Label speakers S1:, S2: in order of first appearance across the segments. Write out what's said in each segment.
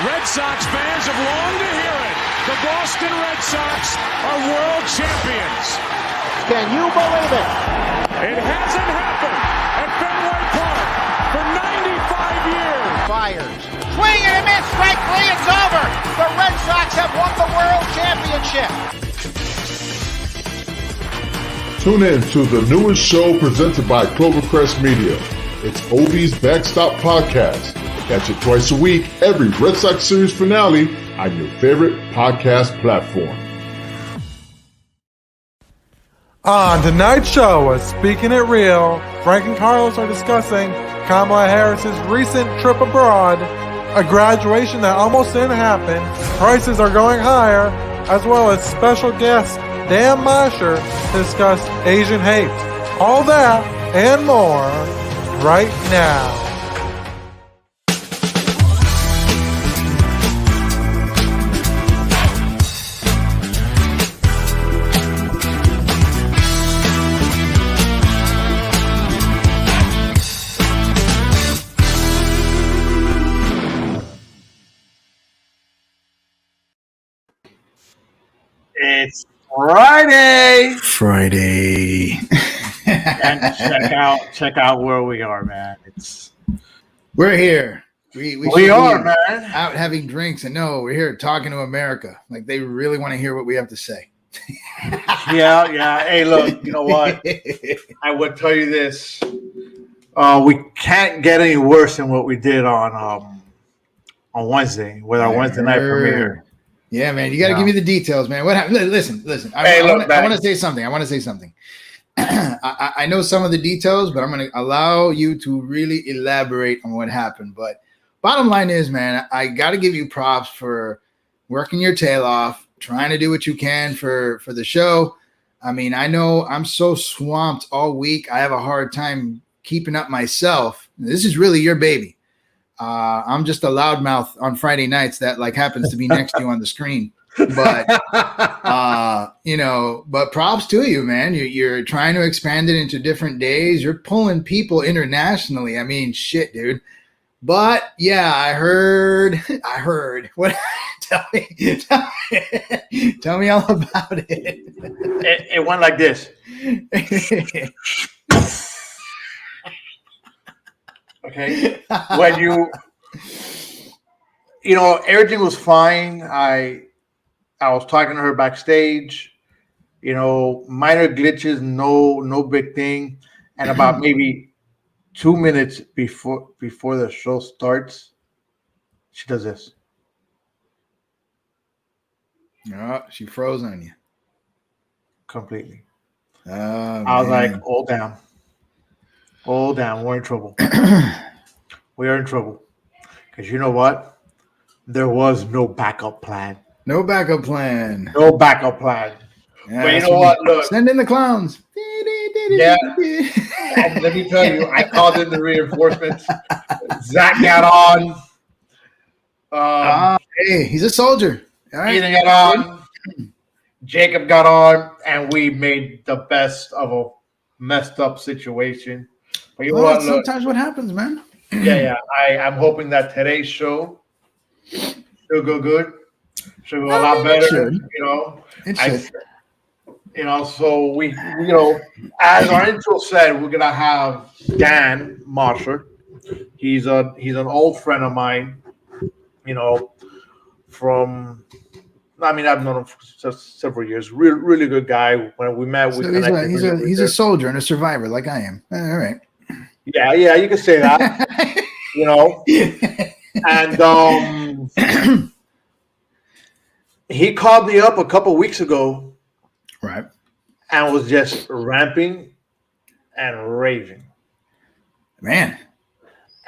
S1: Red Sox fans have longed to hear it. The Boston Red Sox are world champions.
S2: Can you believe it?
S1: It hasn't happened at Fenway Park for 95 years.
S2: Fires. Swing and a miss. Strike three. It's over. The Red Sox have won the world championship.
S3: Tune in to the newest show presented by Clovercrest Media. It's Obie's Backstop Podcast. Catch it twice a week, every Red Sox series finale on your favorite podcast platform.
S4: On tonight's show of Speaking It Real, Frank and Carlos are discussing Kamala Harris's recent trip abroad, a graduation that almost didn't happen, prices are going higher, as well as special guest Dan Mosher to discuss Asian hate. All that and more right now.
S5: It's Friday. And check out where we are, man.
S6: We're here. We
S5: are, man.
S6: Out having drinks, and no, we're here talking to America. Like they really want to hear what we have to say.
S5: Yeah. Hey, look, you know what? I would tell you this. We can't get any worse than what we did on Wednesday with our Wednesday night premiere.
S6: Yeah, man, you got to give me the details, man. What happened? Listen. I want to say something. I know some of the details, but I'm going to allow you to really elaborate on what happened. But bottom line is, man, I got to give you props for working your tail off, trying to do what you can for the show. I mean, I know I'm so swamped all week. I have a hard time keeping up myself. This is really your baby. I'm just a loudmouth on Friday nights that like happens to be next to you on the screen. But but props to you, man. You're trying to expand it into different days. You're pulling people internationally. I mean, shit, dude. But yeah, I heard. What? Tell me all about it.
S5: It went like this. Okay. When everything was fine. I was talking to her backstage, minor glitches, no big thing. And about maybe 2 minutes before the show starts, she does this.
S6: Oh, she froze on you.
S5: Completely.
S6: Oh,
S5: I was like, oh, damn. Oh, damn, we're in trouble. We are in trouble. Because you know what? There was no backup plan.
S6: No backup plan.
S5: No backup plan.
S6: Yeah,
S5: but you know what? Look.
S6: Send in the clowns.
S5: Yeah. And let me tell you, I called in the reinforcements. Zach got on.
S6: Hey, he's a soldier. All right.
S5: Ethan got on. Jacob got on. And we made the best of a messed up situation. But you know what? Look,
S6: sometimes what happens, man.
S5: Yeah. I'm hoping that today's show should go good. Should go a lot better.
S6: It should.
S5: So we, as our intro said, we're gonna have Dan Mosher. He's an old friend of mine. I've known him for several years. Really good guy. When we met,
S6: he's a soldier and a survivor like I am. All right.
S5: Yeah, you can say that. And he called me up a couple weeks ago,
S6: right,
S5: and was just ramping and raving,
S6: man.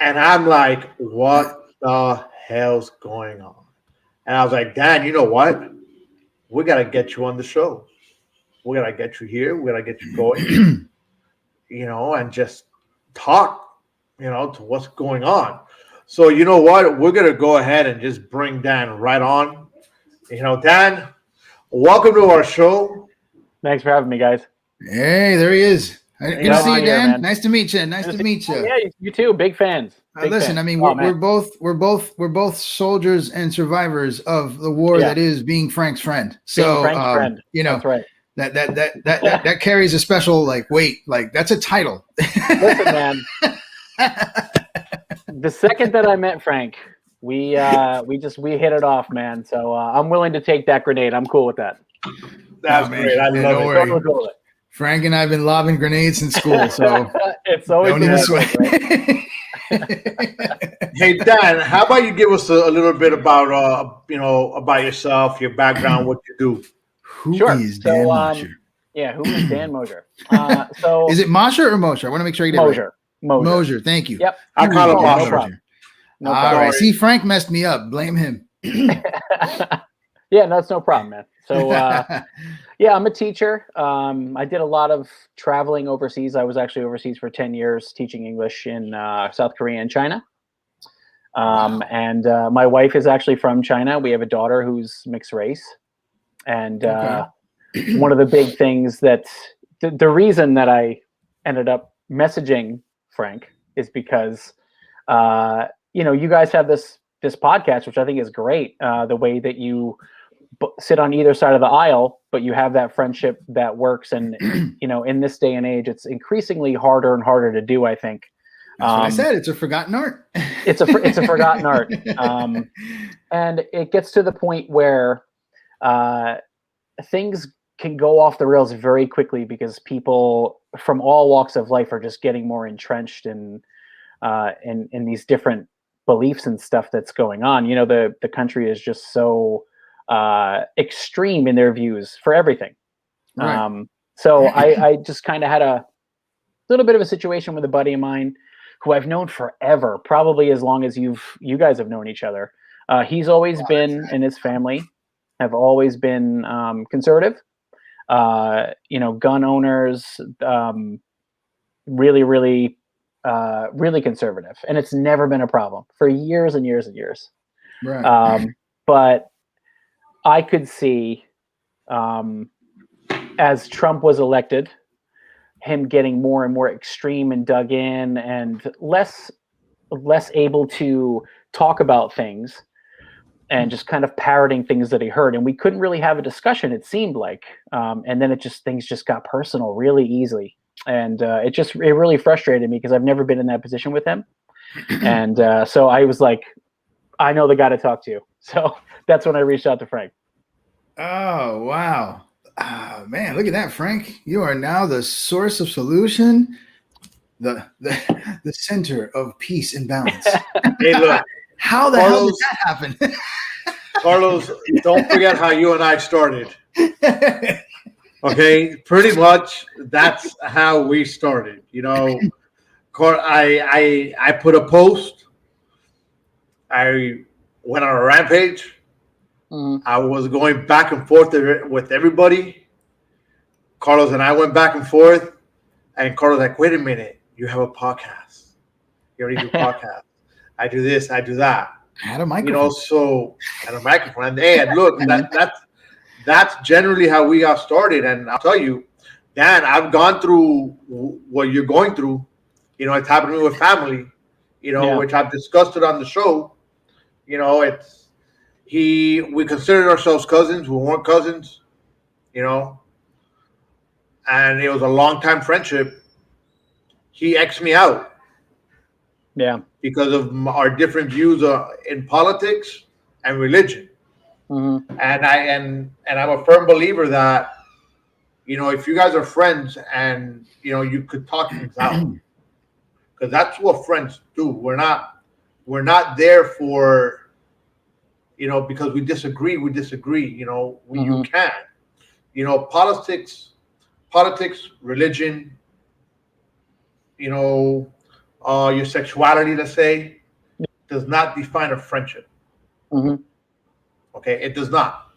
S5: And I'm like, what the hell's going on? And I was like, Dan, you know what? We gotta get you on the show. We gotta get you here. We gotta get you going. And just talk, to what's going on. So you know what? We're gonna go ahead and just bring Dan right on. Dan, welcome to our show.
S7: Thanks for having me, guys.
S6: Hey, there he is. Good to see you, Dan. Nice to meet you.
S7: Yeah, you too. Big fans.
S6: Listen,
S2: fan.
S6: I mean,
S2: Oh,
S6: we're both soldiers and survivors of the war that is being Frank's friend. So,
S2: Frank's friend.
S6: You know,
S2: That's right.
S6: that carries a special weight. Like that's a title.
S2: Listen, man. The second that I met Frank, we hit it off, man. So I'm willing to take that grenade. I'm cool with that.
S5: That's great. I love it.
S6: Totally cool with it. Frank and I have been lobbing grenades in school, so
S2: it's always
S6: need to sweat.
S2: Right?
S5: Hey Dan, how about you give us a little bit about about yourself, your background, what you do?
S6: Who is Dan Mosher?
S2: Yeah, who is Dan Mosher? So
S6: is it Mosher or Mosher? I want to make sure I get
S2: Mosher.
S6: it right. Mosher, thank you.
S2: Yep.
S5: I call him Mosher.
S2: No
S6: All right. See, Frank messed me up. Blame him.
S2: Yeah, that's no problem, man. So yeah, I'm a teacher. I did a lot of traveling overseas. I was actually overseas for 10 years teaching English in South Korea and China. And my wife is actually from China. We have a daughter who's mixed race. And one of the big things that the reason that I ended up messaging Frank is because, you guys have this podcast, which I think is great. The way that you sit on either side of the aisle, but you have that friendship that works. And, in this day and age, it's increasingly harder and harder to do, I think.
S6: That's what I said. It's a forgotten art.
S2: It's a forgotten art. And it gets to the point where things can go off the rails very quickly because people from all walks of life are just getting more entrenched in these different beliefs and stuff that's going on. The country is just so extreme in their views for everything.
S6: Right.
S2: So I just kind of had a little bit of a situation with a buddy of mine who I've known forever, probably as long as you guys have known each other. He's always been, and his family have always been conservative. Gun owners, really, really, really conservative, and it's never been a problem for years and years and years.
S6: Right.
S2: But I could see, as Trump was elected, him getting more and more extreme and dug in and less able to talk about things and just kind of parroting things that he heard. And we couldn't really have a discussion, it seemed like. And then things just got personal really easily. And it really frustrated me because I've never been in that position with him. And so I was like, I know the guy to talk to. So that's when I reached out to Frank.
S6: Oh, wow. Man, look at that, Frank. You are now the source of solution, the center of peace and balance.
S5: Hey, look.
S6: How the hell did that happen?
S5: Carlos, don't forget how you and I started. Okay, pretty much that's how we started. I put a post. I went on a rampage. Mm-hmm. I was going back and forth with everybody. Carlos and I went back and forth, and Carlos like, wait a minute, you have a podcast. You already do podcasts. I do this, I do that.
S6: I had a microphone.
S5: And a microphone. And look, that's generally how we got started. And I'll tell you, Dan, I've gone through what you're going through. It's happened to me with family, which I've discussed it on the show. We considered ourselves cousins. We weren't cousins, and it was a long time friendship. He X'd me out.
S2: Yeah.
S5: Because of our different views in politics and religion. Mm-hmm. And I'm a firm believer that, if you guys are friends and, you could talk things out, because that's what friends do. We're not there for, because we disagree. You can, politics, religion, your sexuality, let's say, does not define a friendship. Mm-hmm. Okay, it does not.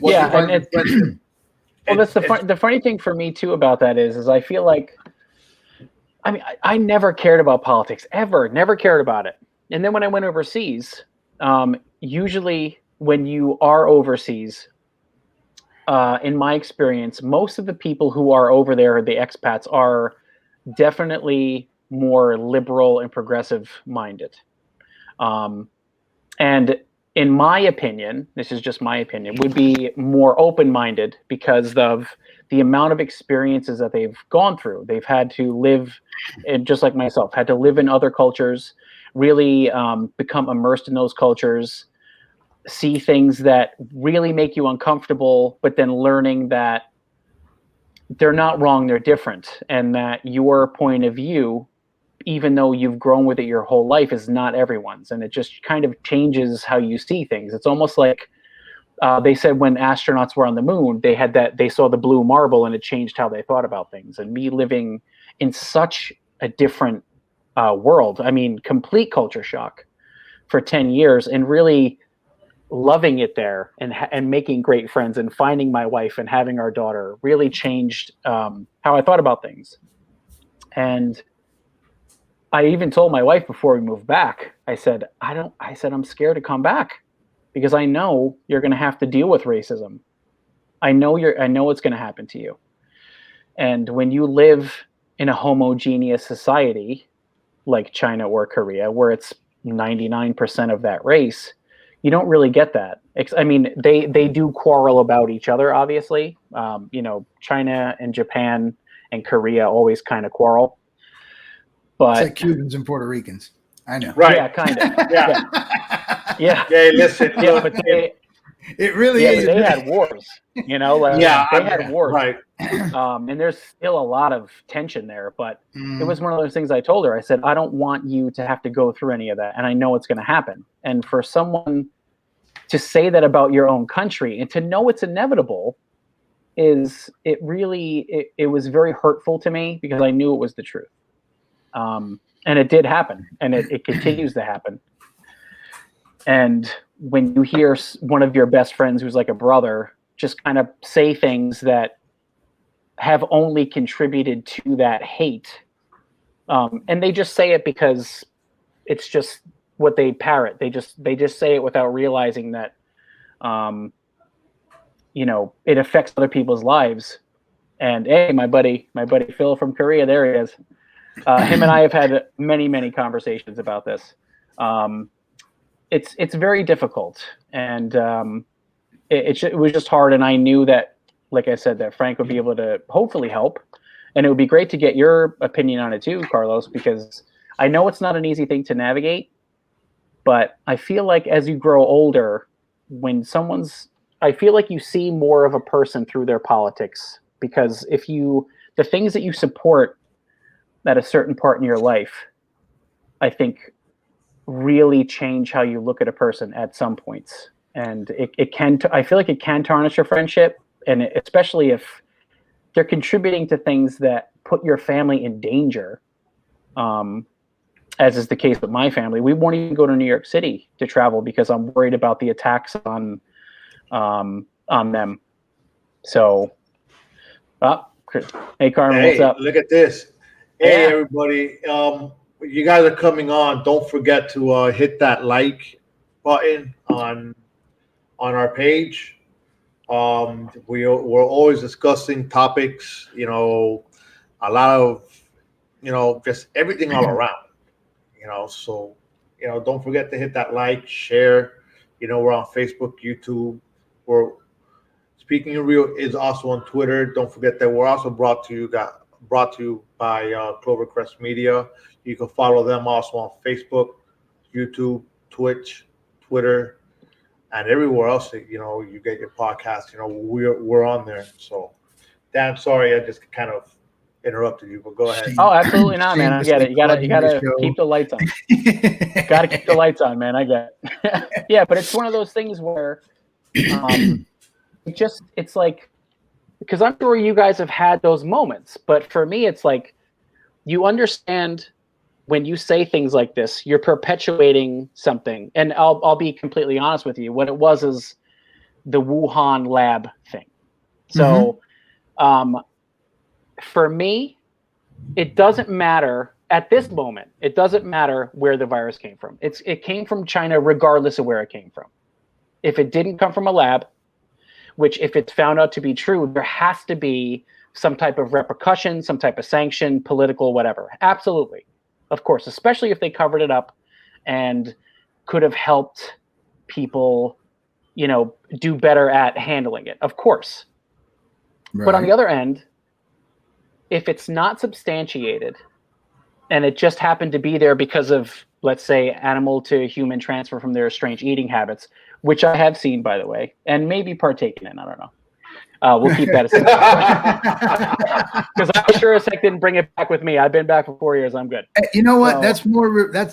S2: And that's the funny thing for me too about that is I feel like, I never cared about politics ever, never cared about it. And then when I went overseas, usually when you are overseas, in my experience, most of the people who are over there, the expats, are definitely more liberal and progressive minded. And in my opinion, this is just my opinion, would be more open-minded because of the amount of experiences that they've gone through. They've had to live, and just like myself, had to live in other cultures, really become immersed in those cultures, see things that really make you uncomfortable, but then learning that they're not wrong, they're different, and that your point of view, even though you've grown with it your whole life, is not everyone's, and it just kind of changes how you see things. It's almost like they said when astronauts were on the moon, they saw the blue marble and it changed how they thought about things. And me living in such a different world, I mean, complete culture shock for 10 years, and really loving it there, and making great friends and finding my wife and having our daughter really changed how I thought about things. And I even told my wife before we moved back, I said, I'm scared to come back because I know you're going to have to deal with racism. I know it's going to happen to you. And when you live in a homogeneous society like China or Korea, where it's 99% of that race, you don't really get that. I mean, they do quarrel about each other, obviously. China and Japan and Korea always kind of quarrel. But
S6: it's like Cubans and Puerto Ricans. I know.
S5: Right.
S2: Yeah, kind of.
S5: Yeah. Hey, listen.
S2: Yeah, but
S6: it really is.
S2: They had wars, they had wars.
S5: Right.
S2: And there's still a lot of tension there, but it was one of those things I told her. I said, I don't want you to have to go through any of that, and I know it's going to happen. And for someone to say that about your own country and to know it's inevitable it was very hurtful to me, because I knew it was the truth. And it did happen, and it continues to happen. And when you hear one of your best friends, who's like a brother, just kind of say things that have only contributed to that hate, and they just say it because it's just what they parrot. They just say it without realizing that, it affects other people's lives. And hey, my buddy Phil from Korea, there he is. Him and I have had many, many conversations about this. It's very difficult, and it was just hard. And I knew that, like I said, that Frank would be able to hopefully help, and it would be great to get your opinion on it too, Carlos, because I know it's not an easy thing to navigate, but I feel like as you grow older, I feel like you see more of a person through their politics, because the things that you support at a certain part in your life, I think, really change how you look at a person at some points. And I feel like it can tarnish your friendship, and especially if they're contributing to things that put your family in danger, as is the case with my family. We won't even go to New York City to travel because I'm worried about the attacks on them. So, hey, Carmen, what's up?
S5: Look at this. Hey, everybody. You guys are coming on. Don't forget to hit that like button on our page. We're always discussing topics, a lot of, just everything all around, so, don't forget to hit that like, share. We're on Facebook, YouTube. We're Speaking of Real is also on Twitter. Don't forget that we're also brought to you by Clovercrest Media. You can follow them also on Facebook, YouTube, Twitch, Twitter, and everywhere else that you get your podcast. We're on there. So, Dan, sorry, I just kind of interrupted you, but go ahead.
S2: Oh, absolutely not, man. I get it. You gotta keep the lights on. Gotta keep the lights on, man. I get it. Yeah, but it's one of those things where it's like, because I'm sure you guys have had those moments, but for me, it's like, you understand when you say things like this, you're perpetuating something. And I'll be completely honest with you. What it was is the Wuhan lab thing. So, for me, it doesn't matter at this moment. It doesn't matter where the virus came from. It came from China, regardless of where it came from. If it didn't come from a lab, which if it's found out to be true, there has to be some type of repercussion, some type of sanction, political, whatever. Absolutely. of course, especially if they covered it up and could have helped people, do better at handling it, of course. Right. But on the other end, if it's not substantiated and it just happened to be there because of, let's say, animal to human transfer from their strange eating habits, which I have seen, by the way, and maybe partaken in, I don't know. We'll keep that aside. Because I sure as heck didn't bring it back with me. I've been back for 4 years. I'm good.
S6: You know what? So,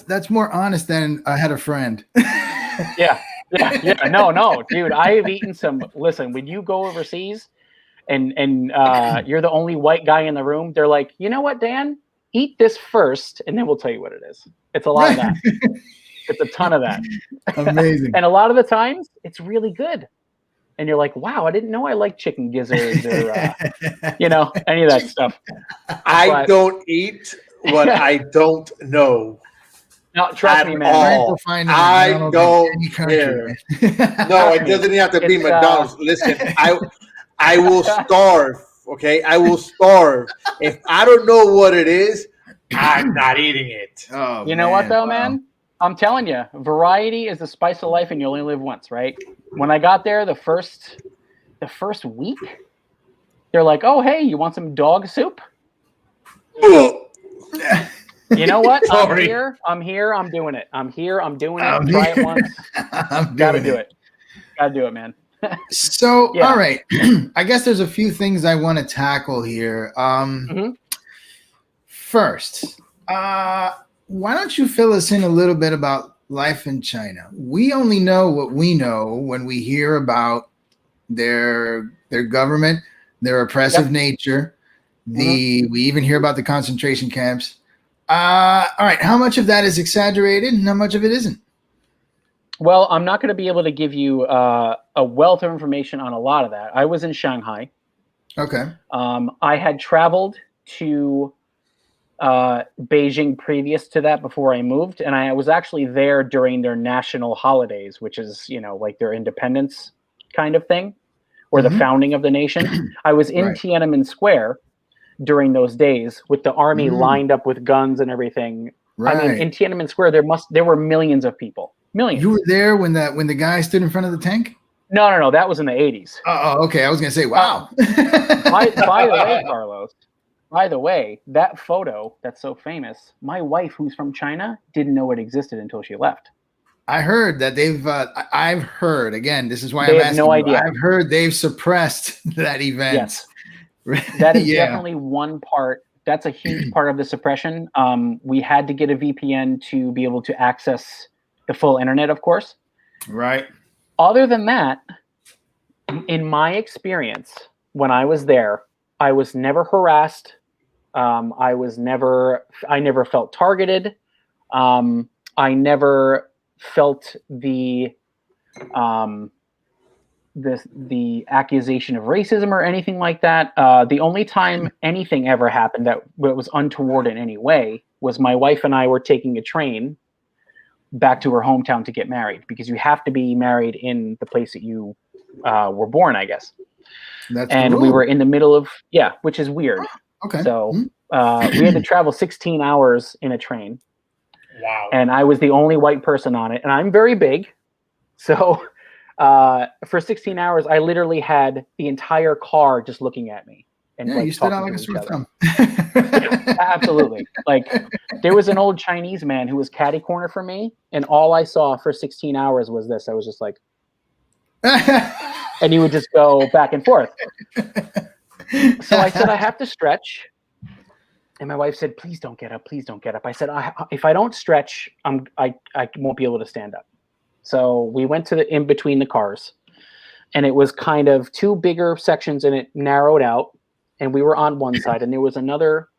S6: that's more honest than I had a friend.
S2: Yeah. No, dude. I have eaten some. Listen, when you go overseas, and you're the only white guy in the room, they're like, you know what, Dan? Eat this first, and then we'll tell you what it is. It's a lot of that. It's a ton of that.
S6: Amazing.
S2: And a lot of the times, it's really good. And you're like, wow, I didn't know I like chicken gizzards or, any of that stuff.
S5: I don't eat what I don't know.
S2: No, trust me, man.
S5: I don't care. No, it doesn't have to be McDonald's. Listen, I will starve, okay? I will starve. If I don't know what it is, I'm not eating it.
S2: Oh, you know what, though, man? I'm telling you, variety is the spice of life, and you only live once, right? When I got there, the first week, they're like, "Oh, hey, you want some dog soup?" You know what? I'm here. I'm doing it. I'm doing it. Try it once. Gotta do it. Gotta do it, man.
S6: So, yeah. All right. I guess there's a few things I want to tackle here. First, why don't you fill us in a little bit about life in China? We only know what we know when we hear about their government, their oppressive nature. We even hear about the concentration camps. All right, how much of that is exaggerated and how much of it isn't?
S2: Well, I'm not going to be able to give you a wealth of information on a lot of that. I was in Shanghai.
S6: Okay.
S2: I had traveled to Beijing previous to that before I moved, and I was actually there during their national holidays, which is like their independence kind of thing, or the founding of the nation. I was in Tiananmen Square during those days with the army lined up with guns and everything. I mean, in Tiananmen Square there were millions of people. Millions.
S6: You were there when the guy stood in front of the tank?
S2: No, that was in the 80s.
S6: Oh, okay. I was gonna say, wow.
S2: By the way, Carlos. By the way, that photo that's so famous, my wife, who's from China, didn't know it existed until she left.
S6: I heard that I've heard, again, this is why
S2: I'm
S6: asking.
S2: No idea.
S6: I've heard they've suppressed that event.
S2: Yes. That is definitely one part. That's a huge part of the suppression. We had to get a VPN to be able to access the full internet, of course.
S6: Right.
S2: Other than that, in my experience, when I was there, I was never harassed. I never felt targeted. I never felt the accusation of racism or anything like that. The only time anything ever happened that was untoward in any way was my wife and I were taking a train back to her hometown to get married, because you have to be married in the place that you were born, I guess. And we were in the middle of, which is weird.
S6: Okay.
S2: So we had to travel 16 hours in a train.
S5: Wow.
S2: And I was the only white person on it. And I'm very big. So for 16 hours, I literally had the entire car just looking at me. And
S6: you stood out like a sore thumb.
S2: Absolutely. Like, there was an old Chinese man who was catty corner for me. And all I saw for 16 hours was this. I was just like... and he would just go back and forth. So I said, I have to stretch. And my wife said, please don't get up. Please don't get up. I said, if I don't stretch, I won't be able to stand up. So we went to the in between the cars, and it was kind of two bigger sections, and it narrowed out. And we were on one side, and there was another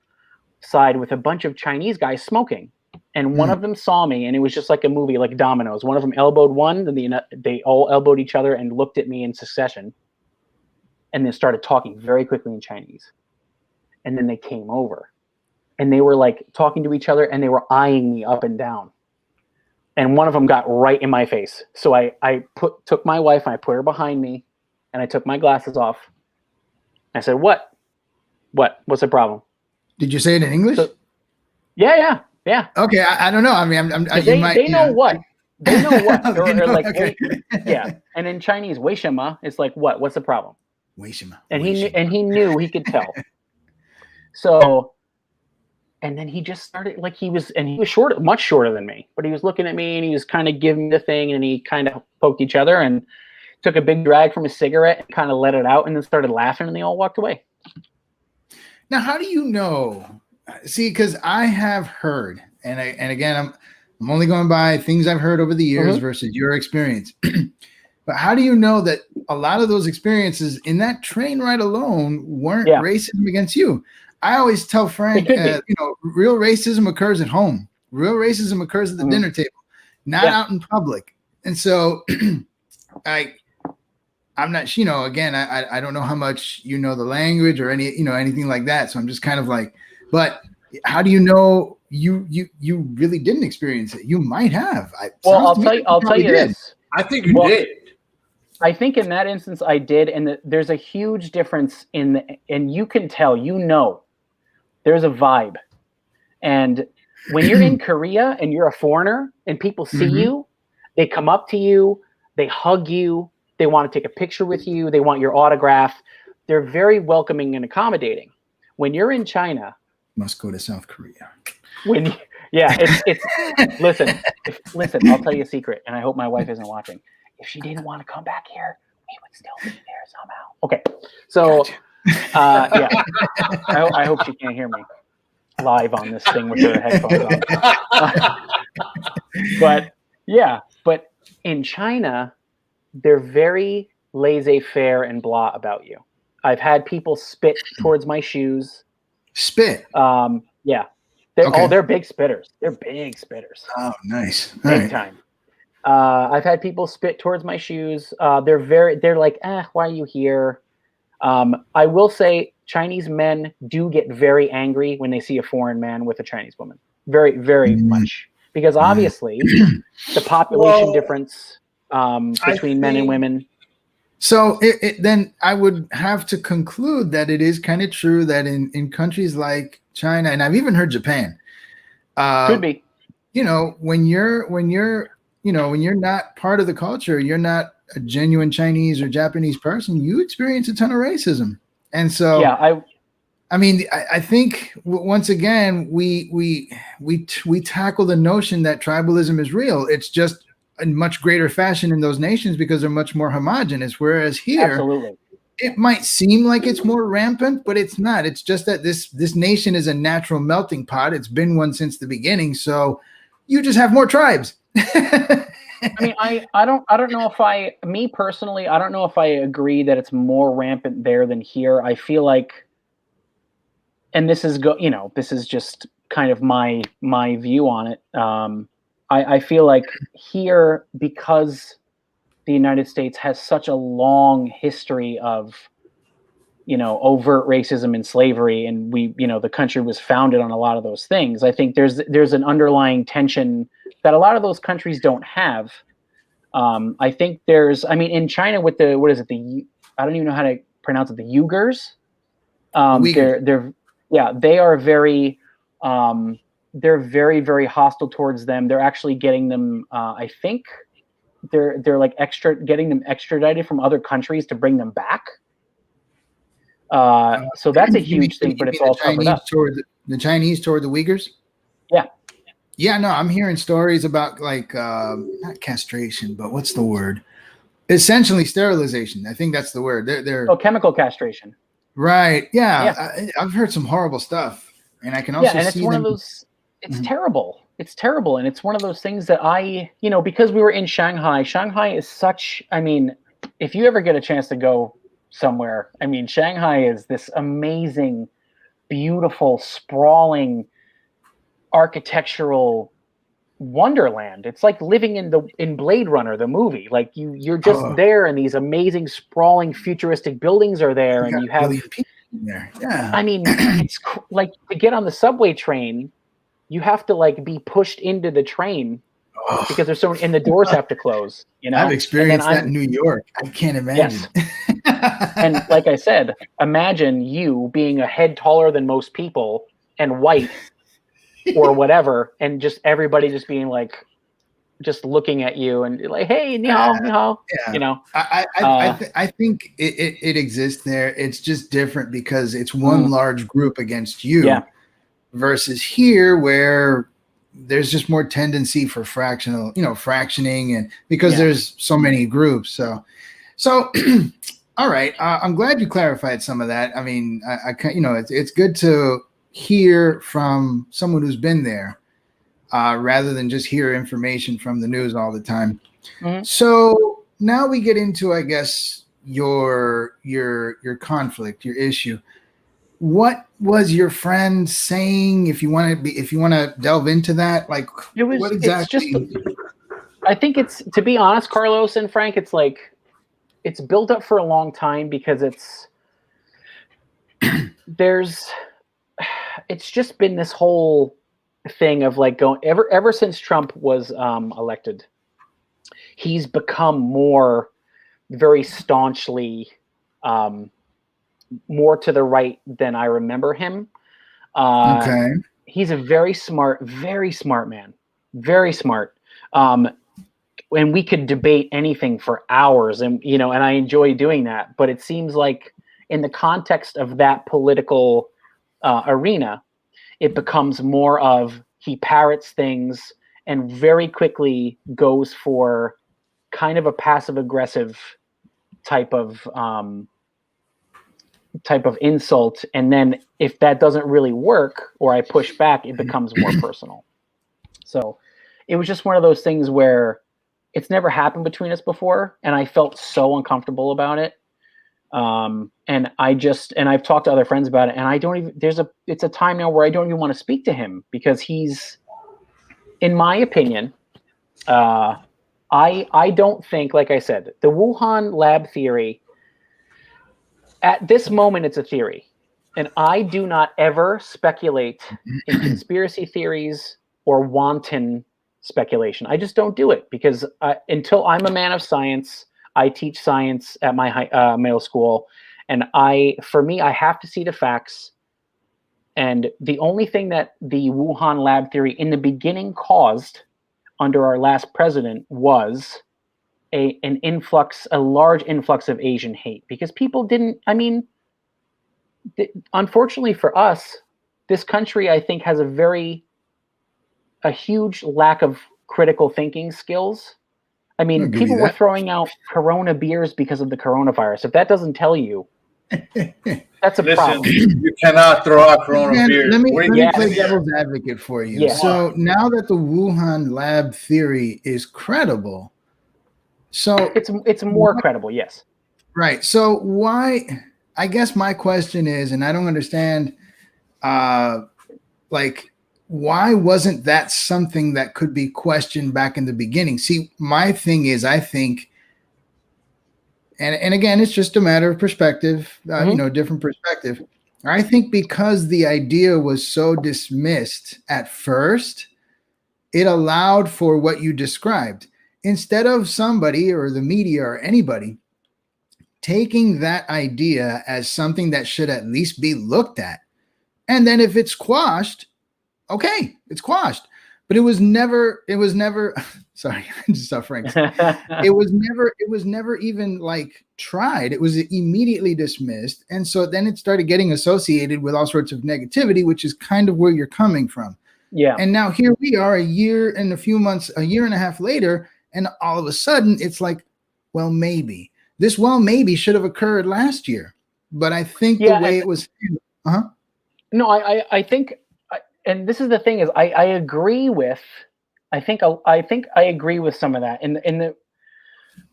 S2: side with a bunch of Chinese guys smoking. And one of them saw me, and it was just like a movie, like dominoes. One of them elbowed one, then they all elbowed each other and looked at me in succession, and then started talking very quickly in Chinese. And then they came over, and they were like talking to each other, and they were eyeing me up and down. And one of them got right in my face. So I took my wife, and I put her behind me, and I took my glasses off. I said, What? What's the problem?
S6: Did you say it in English?
S2: Yeah. Yeah.
S6: Okay, I don't know. I mean,
S2: They know what. They know what.
S6: They know,
S2: like,
S6: okay.
S2: yeah. And in Chinese, Wei Shima is like what? What's the problem?
S6: Wei Shima.
S2: And he knew, he could tell. So, and then he just started like he was short, much shorter than me, but he was looking at me and he was kind of giving me the thing, and he kind of poked each other and took a big drag from his cigarette and kind of let it out, and then started laughing, and they all walked away.
S6: Now, how do you know? See, because I have heard, and again, I'm only going by things I've heard over the years versus your experience. But how do you know that a lot of those experiences in that train ride alone weren't racism against you? I always tell Frank, real racism occurs at home. Real racism occurs at the dinner table, not out in public. And so I'm not, again, I don't know how much you know the language or anything like that. So I'm just kind of like, but how do you know you really didn't experience it? You might have.
S2: I'll tell you this.
S5: I think you did.
S2: I think in that instance I did, and there's a huge difference and you can tell, there's a vibe. And when you're in Korea and you're a foreigner and people see you, they come up to you, they hug you, they want to take a picture with you, they want your autograph. They're very welcoming and accommodating. When you're in China,
S6: must go to South Korea.
S2: Listen, I'll tell you a secret, and I hope my wife isn't watching. If she didn't want to come back here, we would still be there somehow. Okay, so I hope she can't hear me live on this thing with her headphones on. But in China, they're very laissez-faire and blah about you. I've had people spit towards my shoes.
S6: Spit?
S2: Yeah. They're big spitters. They're big spitters.
S6: Oh, nice.
S2: Big time. I've had people spit towards my shoes. They're like, why are you here? I will say Chinese men do get very angry when they see a foreign man with a Chinese woman. Very, very much. Because obviously the population difference between men and women.
S6: So then I would have to conclude that it is kind of true that in countries like China, and I've even heard Japan,
S2: could be,
S6: when you're not part of the culture, you're not a genuine Chinese or Japanese person, you experience a ton of racism. And so, I think once again, we tackle the notion that tribalism is real. It's just in much greater fashion in those nations because they're much more homogenous. Whereas here, it might seem like it's more rampant, but it's not. It's just that this nation is a natural melting pot. It's been one since the beginning. So you just have more tribes.
S2: I mean, I don't know if me personally, I don't know if I agree that it's more rampant there than here. I feel like, and this is this is just kind of my view on it. I feel like here, because the United States has such a long history of, overt racism and slavery, and the country was founded on a lot of those things. I think there's an underlying tension that a lot of those countries don't have. I think in China with I don't even know how to pronounce it, the Uyghurs. They are very, they're very, very hostile towards them. They're actually getting them, I think they're like getting them extradited from other countries to bring them back. So that's a huge thing, but it's all covered up.
S6: The Chinese toward the Uyghurs?
S2: Yeah.
S6: Yeah, no, I'm hearing stories about not castration, but what's the word? Essentially sterilization. I think that's the word. They're
S2: chemical castration.
S6: Right. Yeah. I've heard some horrible stuff, and I can also see
S2: it's one of those. It's terrible. It's terrible, and it's one of those things that because we were in Shanghai. Shanghai is such. I mean, if you ever get a chance to go somewhere, Shanghai is this amazing, beautiful, sprawling, architectural wonderland. It's like living in Blade Runner, the movie. Like you're just there, and these amazing, sprawling, futuristic buildings are there, and you have
S6: people in there. Yeah.
S2: It's like to get on the subway train, you have to be pushed into the train because there's so many, and the doors have to close.
S6: I've experienced that in New York. I can't imagine.
S2: Yes. And like I said, imagine you being a head taller than most people and white. or whatever, and just everybody just being like, just looking at you and like, hey, ni hao, ni hao,
S6: Yeah.
S2: you know.
S6: I think it exists there. It's just different because it's one large group against you,
S2: Yeah.
S6: versus here where there's just more tendency for fractioning, and because there's so many groups. So all right. I'm glad you clarified some of that. I mean, it's good to hear from someone who's been there, rather than just hear information from the news all the time.
S2: Mm-hmm.
S6: So now we get into, I guess, your conflict, your issue. What was your friend saying? If you want to delve into that, like what exactly?
S2: I think it's, to be honest, Carlos and Frank, it's like, it's built up for a long time because it's just been this whole thing of like going ever since Trump was elected, he's become more very staunchly more to the right than I remember him.
S6: Okay.
S2: He's a very smart man, very smart. And we could debate anything for hours, and and I enjoy doing that. But it seems like in the context of that political arena, it becomes more of he parrots things and very quickly goes for kind of a passive aggressive type of insult, and then if that doesn't really work or I push back, it becomes more personal. So it was just one of those things where it's never happened between us before, and I felt so uncomfortable about it. And I've talked to other friends about it, and I don't even, it's a time now where I don't even want to speak to him because he's, in my opinion, I don't think, like I said, the Wuhan lab theory, at this moment, it's a theory. And I do not ever speculate in conspiracy theories or wanton speculation. I just don't do it because until I'm a man of science, I teach science at my middle school. And for me, I have to see the facts. And the only thing that the Wuhan lab theory in the beginning caused under our last president was a large influx of Asian hate, because people didn't, unfortunately for us, this country, I think, has a huge lack of critical thinking skills. I mean, people were throwing out Corona beers because of the coronavirus. If that doesn't tell you, that's a problem.
S5: You cannot throw out Corona beers.
S6: Let me play devil's advocate for you. Yeah. So now that the Wuhan lab theory is credible, so
S2: it's more credible, yes.
S6: Right. So why? I guess my question is, and I don't understand, why wasn't that something that could be questioned back in the beginning? See, my thing is, I think, and again, it's just a matter of perspective, different perspective. I think because the idea was so dismissed at first, it allowed for what you described. Instead of somebody or the media or anybody taking that idea as something that should at least be looked at. And then if it's quashed, okay, it's quashed. But it was never, sorry, I just saw Frank's. It was never even like tried. It was immediately dismissed. And so then it started getting associated with all sorts of negativity, which is kind of where you're coming from.
S2: Yeah.
S6: And now here we are a year and a half later, and all of a sudden it's like, well, maybe. This maybe should have occurred last year. But I think the way it was.
S2: No, I think, and this is the thing is, I agree with, I think I agree with some of that.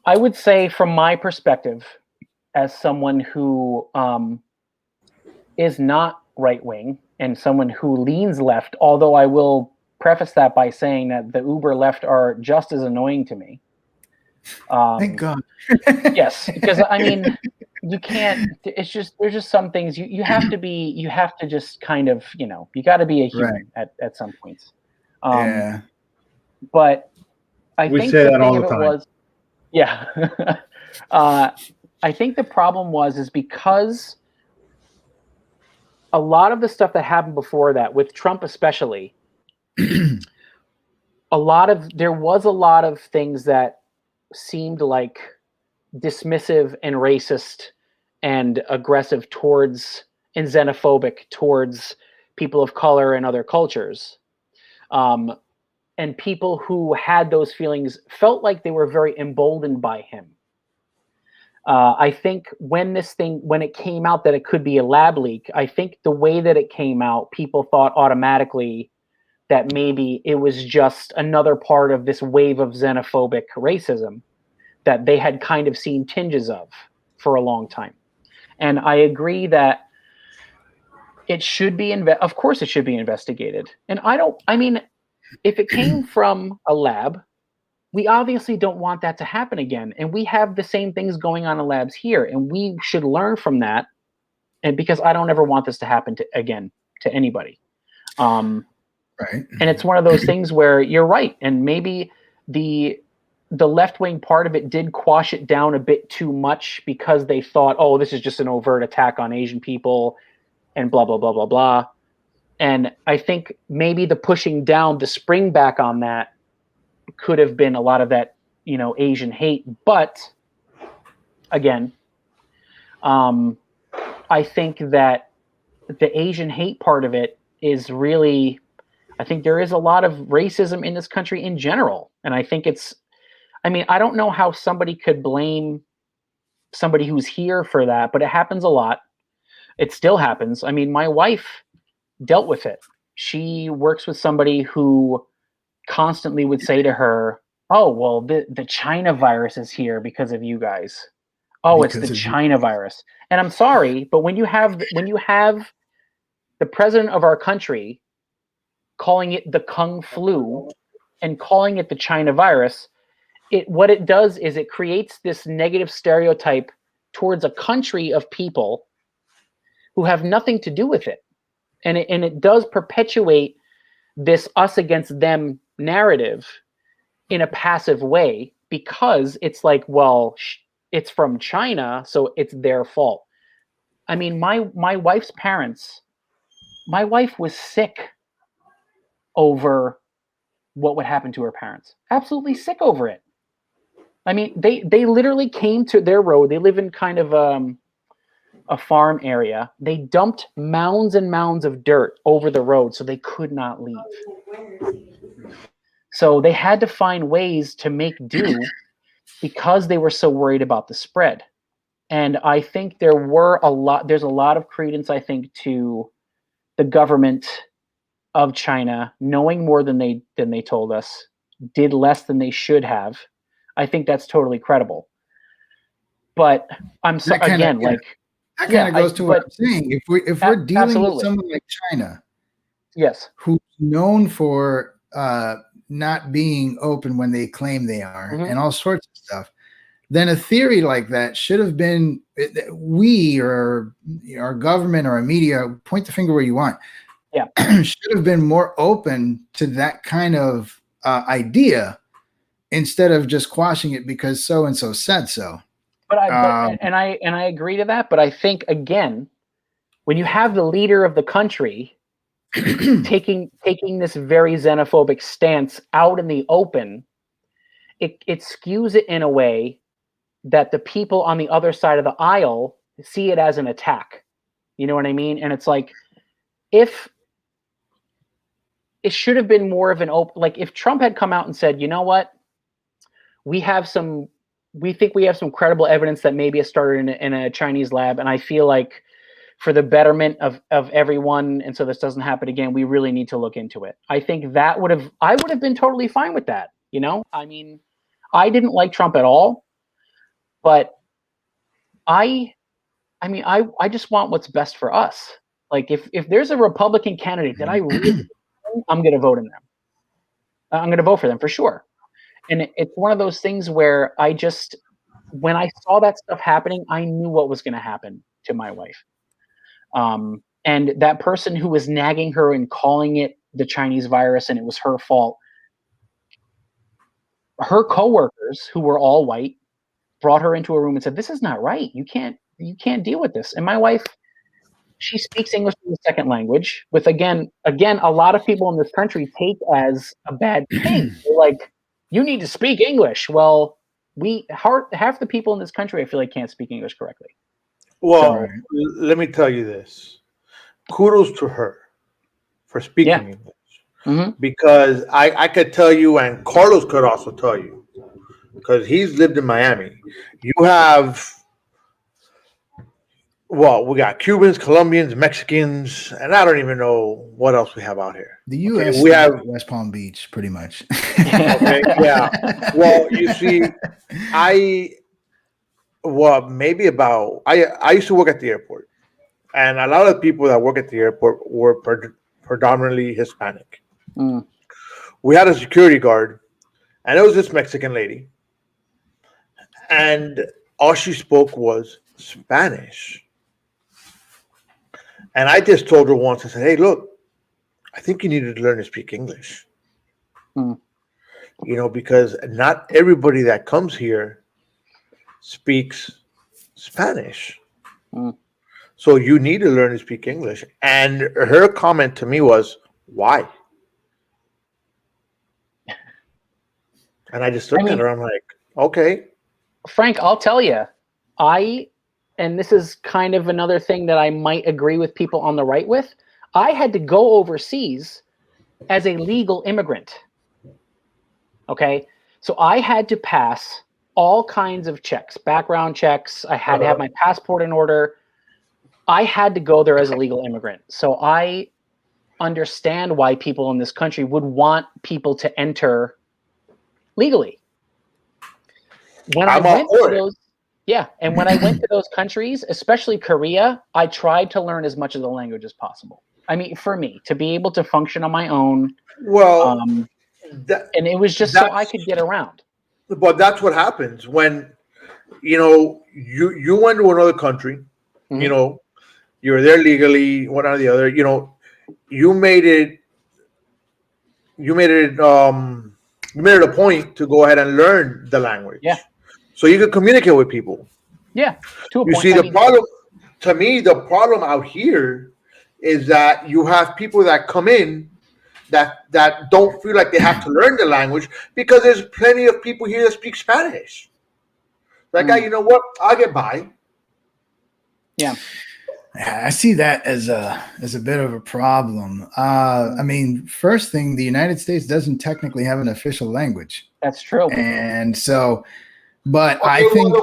S2: I would say from my perspective, as someone who is not right wing and someone who leans left, although I will preface that by saying that the uber left are just as annoying to me.
S6: Thank God.
S2: Yes, because I mean, you can't. It's just there's just some things you have to just kind of you got to be a human at some points.
S6: Yeah.
S2: But I think
S5: say
S2: the
S5: that all
S2: thing
S5: the
S2: of it
S5: time.
S2: was, yeah. I think the problem is because a lot of the stuff that happened before that, with Trump especially, there was a lot of things that seemed like dismissive and racist and aggressive towards and xenophobic towards people of color and other cultures. And people who had those feelings felt like they were very emboldened by him. I think when it came out that it could be a lab leak, I think the way that it came out, people thought automatically that maybe it was just another part of this wave of xenophobic racism that they had kind of seen tinges of for a long time. And I agree that it should be, of course it should be investigated. And if it came from a lab, we obviously don't want that to happen again. And we have the same things going on in labs here, and we should learn from that. And because I don't ever want this to happen again to anybody.
S6: Right.
S2: And it's one of those things where you're right. And maybe the left-wing part of it did quash it down a bit too much because they thought, oh, this is just an overt attack on Asian people and blah, blah, blah, blah, blah. And I think maybe the pushing down, the spring back on that could have been a lot of that, Asian hate. But again, I think that the Asian hate part of it is really, I think there is a lot of racism in this country in general. And I think I don't know how somebody could blame somebody who's here for that, but it happens a lot. It still happens. I mean, my wife dealt with it. She works with somebody who constantly would say to her, oh, well, the China virus is here because of you guys. Oh, it's the China virus. And I'm sorry, but when you have the president of our country calling it the Kung flu and calling it the China virus, what it does is it creates this negative stereotype towards a country of people who have nothing to do with it. And it does perpetuate this us against them narrative in a passive way, because it's like, well, it's from China, so it's their fault. I mean, my wife's parents, my wife was sick over what would happen to her parents. Absolutely sick over it. I mean, they literally came to their road. They live in kind of a farm area. They dumped mounds and mounds of dirt over the road so they could not leave. So they had to find ways to make do because they were so worried about the spread. And I think there's a lot of credence, I think, to the government of China knowing more than they told us, did less than they should have. I think that's totally credible. But I'm so again, like
S6: that kind of goes to what I'm saying. If we're dealing with someone like China,
S2: yes,
S6: who's known for not being open when they claim they are, and all sorts of stuff, then a theory like that should have been, we or our government or our media, point the finger where you want, should have been more open to that kind of idea instead of just quashing it because so and so said so.
S2: But I agree to that. But I think, again, when you have the leader of the country taking this very xenophobic stance out in the open, it skews it in a way that the people on the other side of the aisle see it as an attack. You know what I mean? And it's like, if it should have been more of an open, like if Trump had come out and said, you know what, we think we have some credible evidence that maybe it started in a Chinese lab, and I feel like for the betterment of everyone, and so this doesn't happen again, we really need to look into it. I think I would have been totally fine with that. I mean, I didn't like Trump at all, but I just want what's best for us. Like if there's a Republican candidate that I really, I'm going to vote in them. I'm going to vote for them for sure. And it's one of those things where when I saw that stuff happening, I knew what was going to happen to my wife. And that person who was nagging her and calling it the Chinese virus and it was her fault, her coworkers, who were all white, brought her into a room and said, this is not right. You can't deal with this. And my wife she speaks English as a second language, with again, a lot of people in this country take as a bad thing. They're like, you need to speak English. Well, half the people in this country, I feel like, can't speak English correctly.
S5: Well, let me tell you this. Kudos to her for speaking English.
S2: Mm-hmm.
S5: Because I could tell you, and Carlos could also tell you, because he's lived in Miami. You have, well, we got Cubans, Colombians, Mexicans, and I don't even know what else we have out here.
S6: The U.S.
S5: We have
S6: West Palm Beach, pretty much.
S5: Okay, yeah. Well, you see, I used to work at the airport, and a lot of people that work at the airport were predominantly Hispanic.
S2: Mm.
S5: We had a security guard, and it was this Mexican lady, and all she spoke was Spanish. And I just told her once, I said, hey, look, I think you need to learn to speak English.
S2: Mm.
S5: You know, because not everybody that comes here speaks Spanish.
S2: Mm.
S5: So you need to learn to speak English. And her comment to me was, why? And I just looked at her. I'm like, okay.
S2: Frank, I'll tell you, and this is kind of another thing that I might agree with people on the right with, I had to go overseas as a legal immigrant. Okay? So I had to pass all kinds of checks, background checks. I had to have my passport in order. I had to go there as a legal immigrant. So I understand why people in this country would want people to enter legally. When I went to those, and when I went to those countries, especially Korea, I tried to learn as much of the language as possible. I mean, for me, to be able to function on my own.
S5: Well,
S2: and it was just so I could get around.
S5: But that's what happens when, you know, you went to another country,
S2: Mm-hmm.
S5: you know, you're there legally, one or the other, you know, you made it a point to go ahead and learn the language.
S2: Yeah.
S5: So you can communicate with people.
S2: Yeah. To a
S5: You
S2: point.
S5: see, the problem out here is that you have people that come in that don't feel like they have to learn the language because there's plenty of people here that speak Spanish. Like, you know what? I'll get by.
S2: Yeah.
S6: I see that as a bit of a problem. I mean, first thing, the United States doesn't technically have an official language.
S2: That's true.
S6: And so, but
S5: Okay,
S6: I think,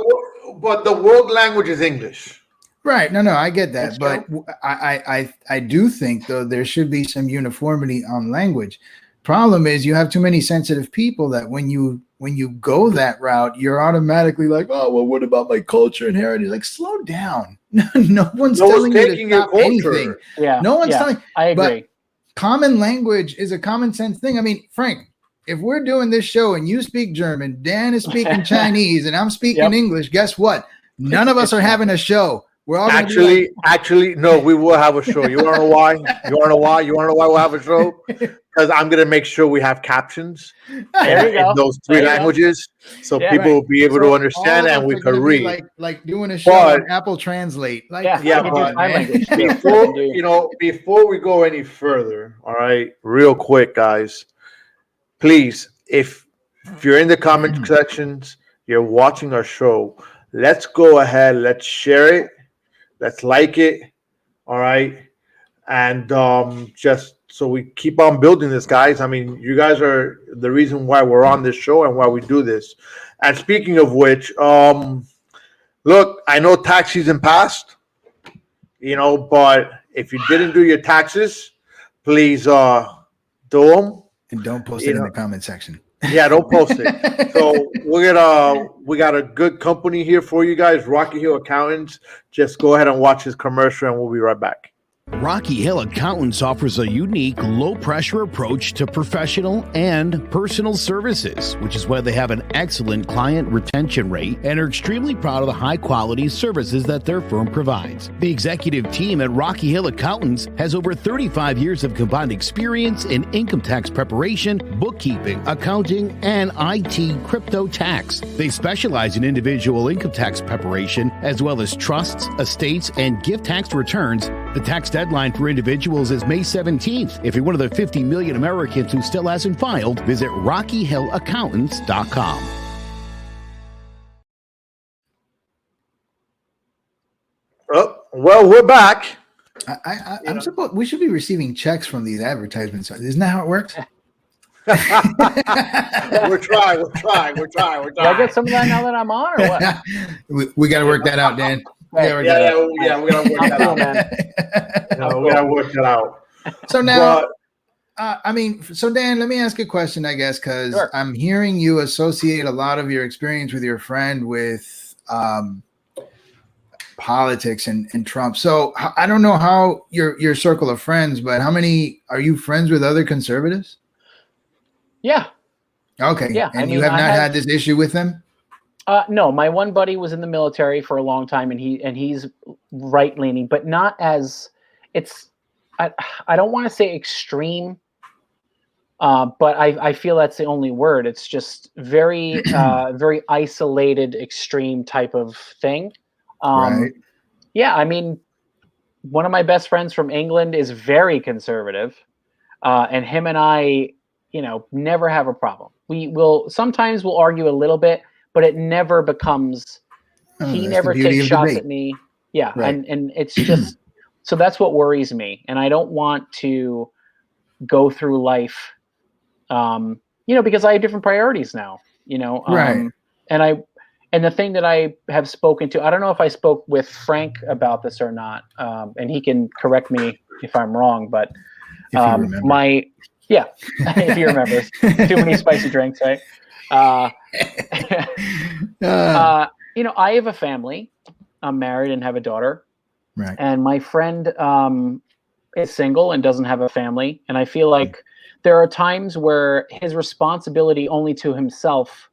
S5: but the world language is English.
S6: right? No, I get that,
S2: That's
S6: but I do think though there should be some uniformity on language. Problem is, you have too many sensitive people that when you go that route, you're automatically like, oh well, what about my culture and heritage? Like, slow down. No one's telling you to stop anything.
S2: Yeah.
S6: No one's telling.
S2: I agree.
S6: But common language is a common sense thing. I mean, Frank, if we're doing this show and you speak German, Dan is speaking Chinese, and I'm speaking English, guess what? None of us are having a show. We're all
S5: actually, no, we will have a show. You want to know why? You want to know why we'll have a show? Because I'm going to make sure we have captions in those three languages, so people will be able to understand and we can read.
S6: Like doing a show on Apple Translate. Like,
S5: before we go any further, all right, real quick, guys, please, if you're in the comment sections, you're watching our show, let's go ahead, let's share it, let's like it, all right, and just so we keep on building this, guys. I mean, you guys are the reason why we're on this show and why we do this. And speaking of which, look, I know tax season passed, you know, but if you didn't do your taxes, please do them.
S6: And don't post it in the comment section.
S5: Yeah, don't post it. So we got a good company here for you guys, Rocky Hill Accountants. Just go ahead and watch this commercial and we'll be right back.
S7: Rocky Hill Accountants offers a unique, low-pressure approach to professional and personal services, which is why they have an excellent client retention rate and are extremely proud of the high-quality services that their firm provides. The executive team at Rocky Hill Accountants has over 35 years of combined experience in income tax preparation, bookkeeping, accounting, and IT crypto tax. They specialize in individual income tax preparation, as well as trusts, estates, and gift tax returns, The tax deadline for individuals is May 17th. If you're one of the 50 million Americans who still hasn't filed, visit RockyHillAccountants.com.
S5: Oh, well, we're back.
S6: I'm supposed we should be receiving checks from these advertisements. Isn't that how it works?
S5: We're trying.
S2: Do I get some of that now that I'm on, or what?
S6: we got to work that out, Dan.
S5: We gotta work that out, man. We gotta work that out.
S6: So now, so Dan, let me ask a question, I guess, because
S2: Sure.
S6: I'm hearing you associate a lot of your experience with your friend with politics and Trump. So I don't know how your circle of friends, but how many are you friends with other conservatives?
S2: Yeah.
S6: Okay.
S2: Yeah.
S6: And you have not had this issue with them?
S2: No, my one buddy was in the military for a long time, and he's right leaning, but not as I don't want to say extreme, but I feel that's the only word. It's just very very isolated, extreme type of thing.
S6: Right.
S2: Yeah, I mean, one of my best friends from England is very conservative, and him and I, never have a problem. Sometimes we'll argue a little bit, but it never becomes. He never takes shots at me. Yeah, right. and it's just so that's what worries me, and I don't want to go through life, because I have different priorities now.
S6: Right.
S2: And the thing that I have spoken to, I don't know if I spoke with Frank about this or not, and he can correct me if I'm wrong, but if he remembers, too many spicy drinks, right? I have a family. I'm married and have a daughter.
S6: Right.
S2: And my friend is single and doesn't have a family. And I feel like there are times where his responsibility only to himself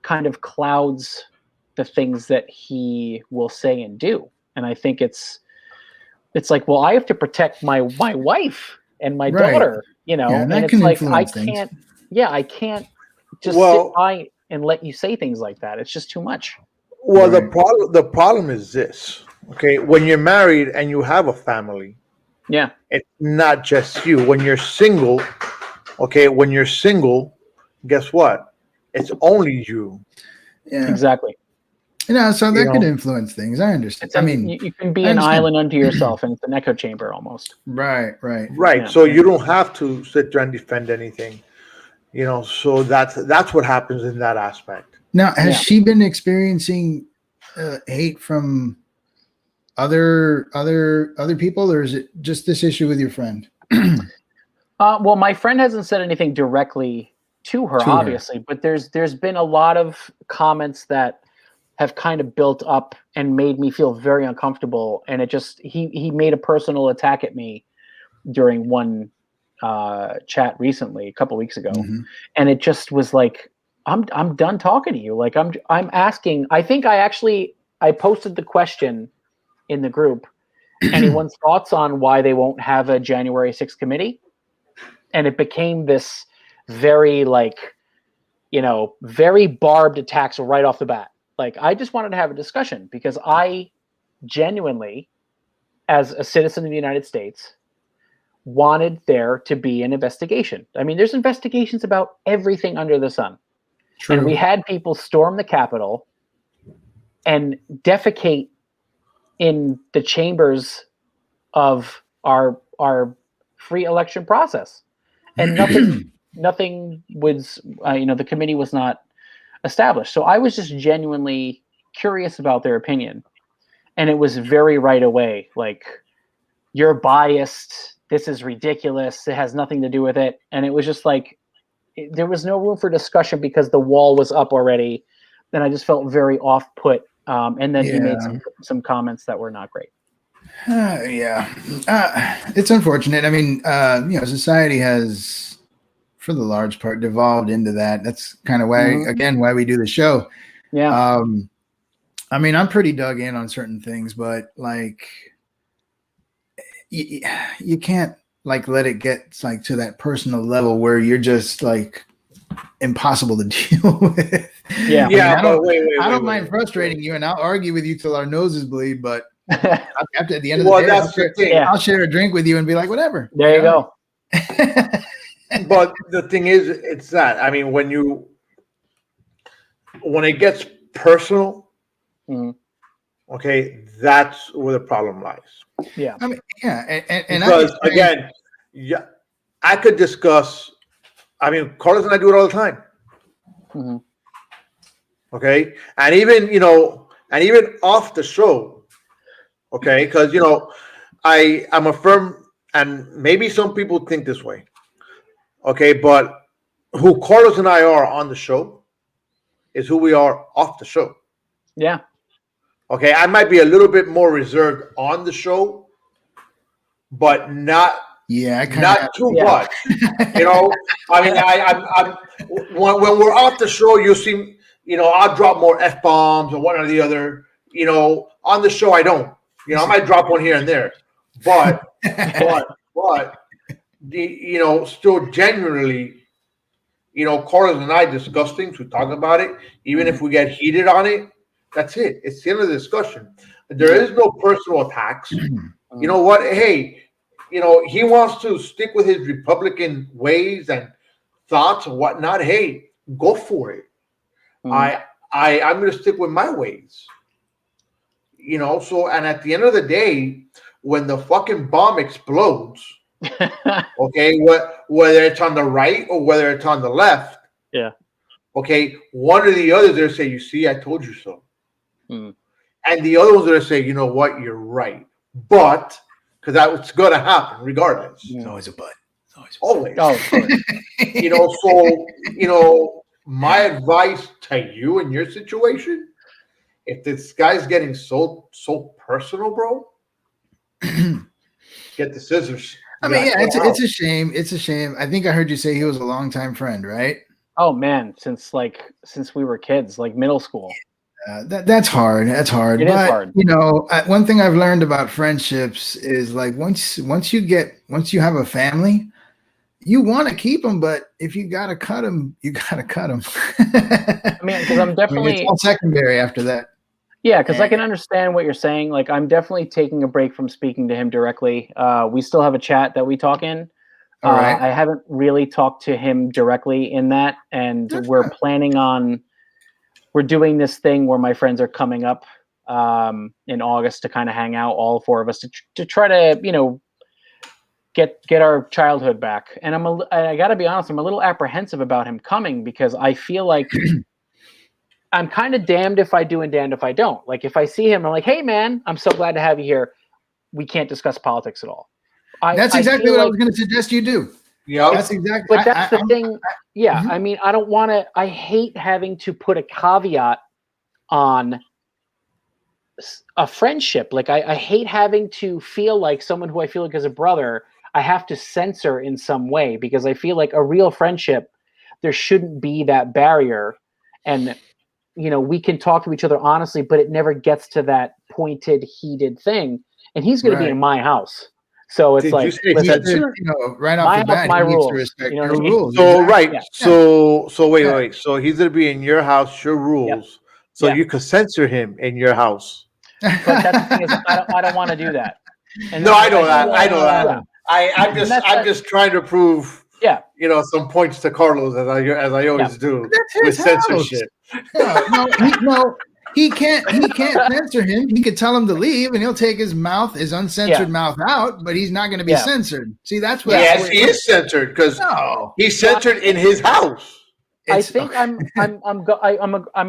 S2: kind of clouds the things that he will say and do. And I think it's like, well, I have to protect my wife and my daughter, and it's like, I can't just sit by and let you say things like that. It's just too much.
S5: Well, the problem is this, okay? When you're married and you have a family, it's not just you. When you're single, guess what? It's only you.
S6: Yeah,
S2: exactly.
S6: So that could influence things. I understand.
S2: You can be an island unto yourself, and it's an echo chamber almost.
S6: Right.
S5: Yeah. So you don't have to sit there and defend anything. So that's what happens in that aspect.
S6: Now, has she been experiencing hate from other people, or is it just this issue with your friend?
S2: Well, my friend hasn't said anything directly to her, obviously, but there's been a lot of comments that have kind of built up and made me feel very uncomfortable. And it just he made a personal attack at me during one chat recently, a couple weeks ago, and it just was like, I'm done talking to you. Like I'm asking. I think I posted the question in the group. Anyone's thoughts on why they won't have a January 6th committee? And it became this very very barbed attacks right off the bat. Like, I just wanted to have a discussion because I genuinely, as a citizen of the United States, wanted there to be an investigation. I mean, there's investigations about everything under the sun. True. And we had people storm the Capitol and defecate in the chambers of our free election process. And nothing was, the committee was not established. So I was just genuinely curious about their opinion. And it was very right away, like, you're biased. This is ridiculous. It has nothing to do with it. And it was just like, there was no room for discussion because the wall was up already. And I just felt very off put. And then he made some comments that were not great.
S6: It's unfortunate. I mean, society has, for the large part, devolved into that. That's kind of why, why we do the show.
S2: Yeah.
S6: I mean, I'm pretty dug in on certain things, but like, you can't let it get to that personal level where you're just impossible to deal with.
S2: Yeah.
S6: I don't mind frustrating you, and I'll argue with you till our noses bleed, but After at the end of the day,
S5: that's the thing.
S6: I'll share a drink with you and be like, whatever.
S2: There you go.
S5: But the thing is, it's that. I mean, when it gets personal, okay, that's where the problem lies.
S2: Yeah.
S6: I mean, yeah, and
S5: because again, yeah, I could discuss. I mean, Carlos and I do it all the time.
S2: Mm-hmm.
S5: Okay, and even off the show, okay, because I'm a firm, and maybe some people think this way, okay, but who Carlos and I are on the show is who we are off the show.
S2: Yeah.
S5: Okay, I might be a little bit more reserved on the show, but not too much. I mean, I'm when we're off the show, you'll see. I'll drop more F-bombs or one or the other. On the show, I don't. I might drop one here and there, but still genuinely, Carlos and I discuss things. We talk about it, even if we get heated on it. That's it. It's the end of the discussion. There is no personal attacks. You know what? Hey, he wants to stick with his Republican ways and thoughts and whatnot. Hey, go for it. I'm going to stick with my ways. So, and at the end of the day, when the fucking bomb explodes, okay, whether it's on the right or whether it's on the left,
S2: yeah, okay,
S5: one or the other, they'll say, "You see, I told you so," and the other ones are going to say, "You know what? You're right," but because that's going to happen regardless.
S6: It's always a but.
S5: Always. So my advice to you in your situation, if this guy's getting so personal, bro, get the scissors.
S6: I mean, yeah, it's a shame. It's a shame. I think I heard you say he was a longtime friend, right?
S2: Oh man, since we were kids, like middle school.
S6: That's hard. That's hard.
S2: It is hard.
S6: One thing I've learned about friendships is like once you have a family, you want to keep them, but if you gotta cut them, you gotta cut them.
S2: I mean, because I'm definitely
S6: it's all secondary after that.
S2: Yeah, because I can understand what you're saying. Like, I'm definitely taking a break from speaking to him directly. We still have a chat that we talk in.
S6: All right.
S2: I haven't really talked to him directly in that, and we're doing this thing where my friends are coming up in August to kind of hang out, all four of us, to try to get our childhood back. And I got to be honest, I'm a little apprehensive about him coming because I feel like I'm kind of damned if I do and damned if I don't. Like if I see him, I'm like, hey man, I'm so glad to have you here. We can't discuss politics at all.
S6: That's exactly what I was going to suggest you do.
S5: Yeah,
S6: that's exactly.
S2: But that's the thing. I mean, I don't want to. I hate having to put a caveat on a friendship. Like I hate having to feel like someone who I feel like is a brother, I have to censor in some way because I feel like a real friendship, there shouldn't be that barrier, and we can talk to each other honestly, but it never gets to that pointed, heated thing. And he's going to be in my house. So it's right off
S6: the bat,
S2: my rules.
S6: To respect your rules.
S5: So right, yeah. So wait. So he's gonna be in your house, your rules. Yep. So you could censor him in your house.
S2: But that's the thing is, I don't want to do that.
S5: And I know that. I'm just trying to prove.
S2: Yeah.
S5: Some points to Carlos as I always do with censorship.
S6: No. He can't censor him. He could tell him to leave, and he'll take his uncensored mouth out, but he's not going to be censored. See, that's what.
S5: Yes, he is censored because he's censored in his house.
S2: I think I'm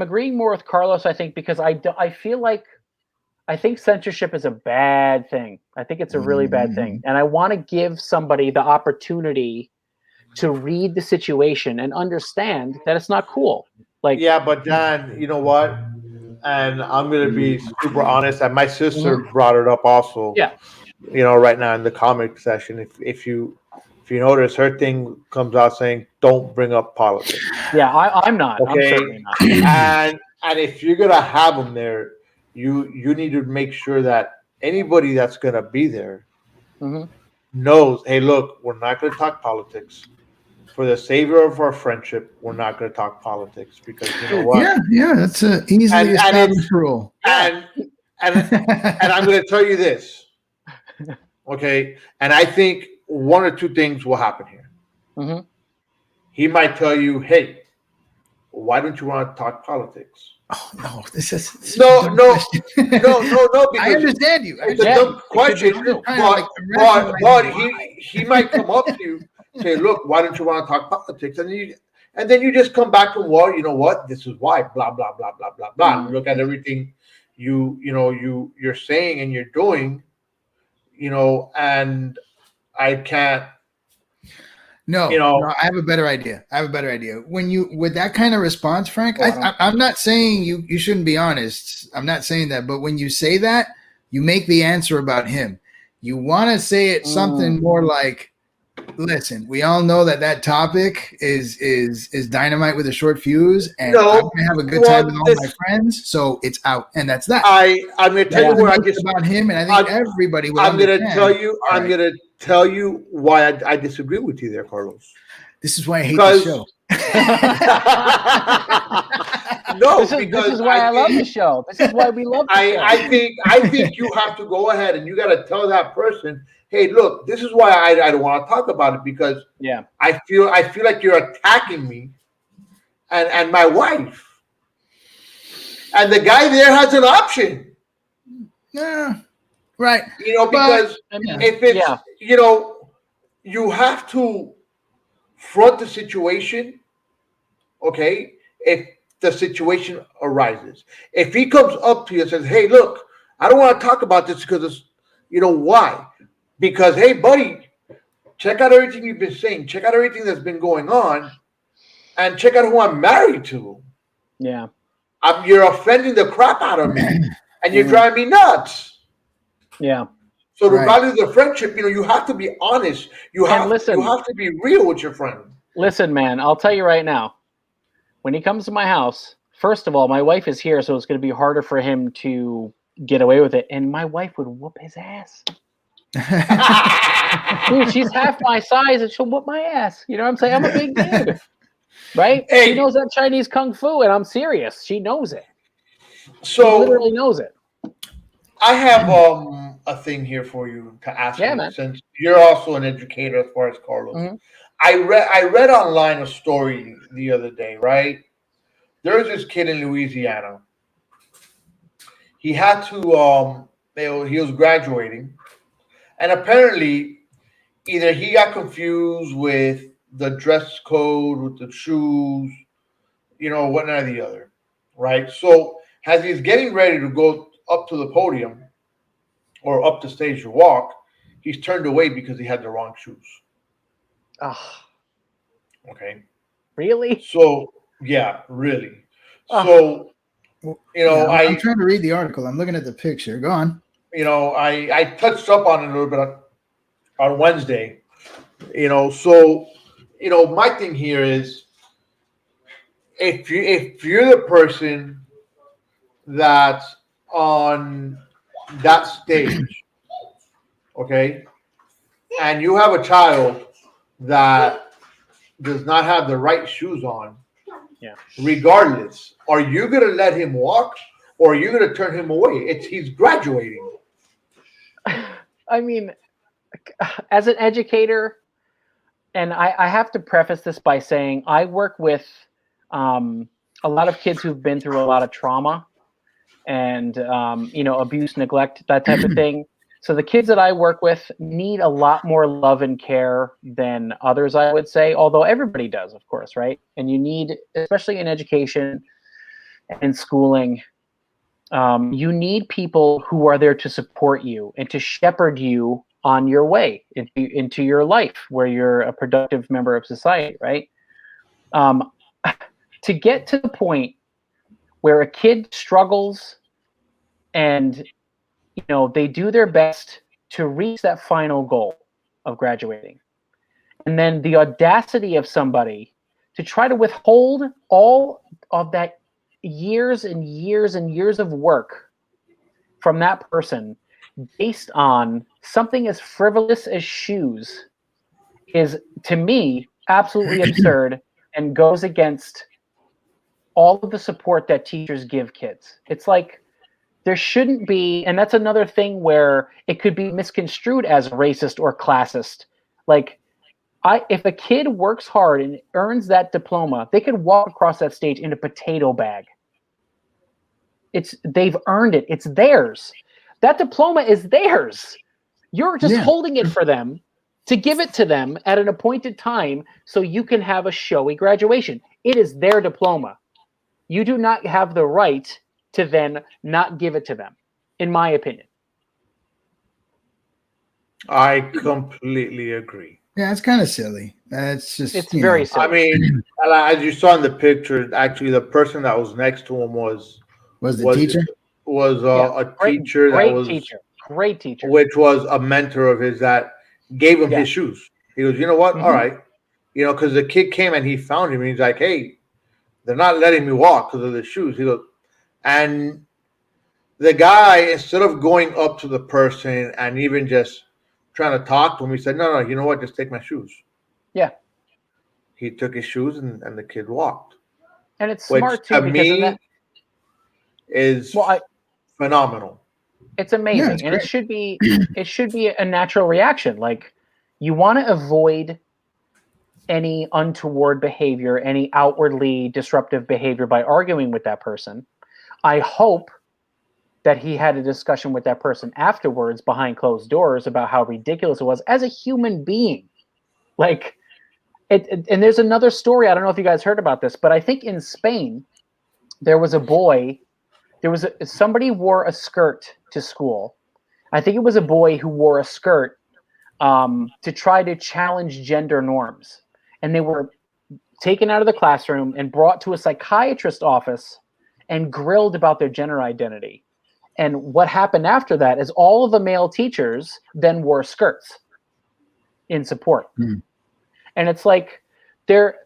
S2: agreeing more with Carlos. I think because I feel like I think censorship is a bad thing. I think it's a really bad thing, and I want to give somebody the opportunity to read the situation and understand that it's not cool. Like,
S5: but Dan, you know what? And I'm going to be super honest. And my sister brought it up also.
S2: Yeah.
S5: Right now in the comic session, if you notice, her thing comes out saying, "Don't bring up politics."
S2: Yeah, I'm not. Okay. I'm certainly not.
S5: and if you're going to have them there, you need to make sure that anybody that's going to be there knows, hey, look, we're not going to talk politics. For the savior of our friendship, we're not going to talk politics because you know what?
S6: Yeah, that's a easily established rule.
S5: And and I'm going to tell you this, okay? And I think one or two things will happen here.
S2: Mm-hmm.
S5: He might tell you, "Hey, why don't you want to talk politics?"
S6: Oh no, this is
S5: No.
S6: I
S5: Because
S6: understand you.
S5: it's a dumb question, but he might come up to you, say, "Look, why don't you want to talk politics?" And then you just come back to, "Well, you know what? This is why." Blah blah blah blah blah blah.
S2: Mm-hmm.
S5: Look at everything you're saying and you're doing, and I can't.
S6: No, I have a better idea. When you with that kind of response, Frank, I'm not saying you shouldn't be honest. I'm not saying that, but when you say that, you make the answer about him. You want to say it something more like, "Listen, we all know that topic is dynamite with a short fuse, and I'm gonna have a good time with all my friends, so it's out." And that's that.
S5: I'm gonna tell you where I just
S6: about him, and I think everybody would.
S5: I'm gonna tell you why I disagree with you there, Carlos.
S6: This is why I hate the show.
S5: No,
S2: this is why I love the show. This is why we love the show.
S5: I think you have to go ahead and you got to tell that person, "Hey, look, this is why I don't want to talk about it, because I feel like you're attacking me and my wife." And the guy there has an option.
S6: Yeah. Right.
S5: Because if it's you have to front the situation, okay? If the situation arises. If he comes up to you and says, "Hey, look, I don't want to talk about this because it's, why? Because, hey, buddy, check out everything you've been saying. Check out everything that's been going on. And check out who I'm married to.
S2: Yeah.
S5: You're offending the crap out of me. And you're driving me nuts."
S2: Yeah.
S5: So regardless of the friendship, you have to be honest. You have to be real with your friend.
S2: Listen, man, I'll tell you right now. When he comes to my house, first of all, my wife is here, so it's going to be harder for him to get away with it. And my wife would whoop his ass. Dude, she's half my size, and she'll whoop my ass. You know what I'm saying? I'm a big dude, right?
S5: Hey.
S2: She knows that Chinese kung fu, and I'm serious. She knows it.
S5: So
S2: she literally knows it.
S5: I have a thing here for you to ask you,
S2: man.
S5: Since you're also an educator as far as Carlos. Mm-hmm. I read online a story the other day, right? There was this kid in Louisiana. He had to he was graduating, and apparently either he got confused with the dress code, with the shoes, one or the other, right? So as he's getting ready to go up to the podium or up the stage to walk, he's turned away because he had the wrong shoes.
S2: Oh.
S5: Okay.
S2: Really?
S5: So yeah, really. So
S6: I'm trying to read the article. I'm looking at the picture. Go on.
S5: I touched up on it a little bit on Wednesday. So my thing here is, if you're the person that's on that stage, okay, and you have a child that does not have the right shoes on, regardless, are you going to let him walk, or are you going to turn him away? He's graduating.
S2: I mean, as an educator, and I have to preface this by saying I work with a lot of kids who've been through a lot of trauma and, abuse, neglect, that type of thing. So the kids that I work with need a lot more love and care than others, I would say, although everybody does, of course, right? And you need, especially in education and schooling, you need people who are there to support you and to shepherd you on your way into your life where you're a productive member of society, right? To get to the point where a kid struggles and they do their best to reach that final goal of graduating. And then the audacity of somebody to try to withhold all of that years and years and years of work from that person based on something as frivolous as shoes is, to me, absolutely absurd and goes against all of the support that teachers give kids. It's like there shouldn't be, and that's another thing where it could be misconstrued as racist or classist. Like, if a kid works hard and earns that diploma, they could walk across that stage in a potato bag. They've earned it. It's theirs. That diploma is theirs. You're just holding it for them to give it to them at an appointed time so you can have a showy graduation. It is their diploma. You do not have the right to then not give it to them, in my opinion.
S5: I completely agree.
S6: Yeah, it's kind of silly. It's
S2: very silly.
S5: I mean, as you saw in the picture, actually, the person that was next to him was
S6: the teacher.
S5: A teacher that was
S2: great teacher,
S5: which was a mentor of his that gave him his shoes. He goes, you know what? All right, because the kid came and he found him. And he's like, hey, they're not letting me walk because of the shoes. He goes, and the guy, instead of going up to the person and even just trying to talk to him, he said, no, you know what? Just take my shoes.
S2: Yeah.
S5: He took his shoes and the kid walked.
S2: And it's smart too, because of that.
S5: Is phenomenal.
S2: It's amazing. And it should be a natural reaction. Like, you want to avoid any untoward behavior, any outwardly disruptive behavior by arguing with that person. I hope that he had a discussion with that person afterwards behind closed doors about how ridiculous it was as a human being. Like, and there's another story. I don't know if you guys heard about this, but I think in Spain, there was a boy, somebody wore a skirt to school. I think it was a boy who wore a skirt to try to challenge gender norms. And they were taken out of the classroom and brought to a psychiatrist's office and grilled about their gender identity. And what happened after that is all of the male teachers then wore skirts in support. And it's like, they're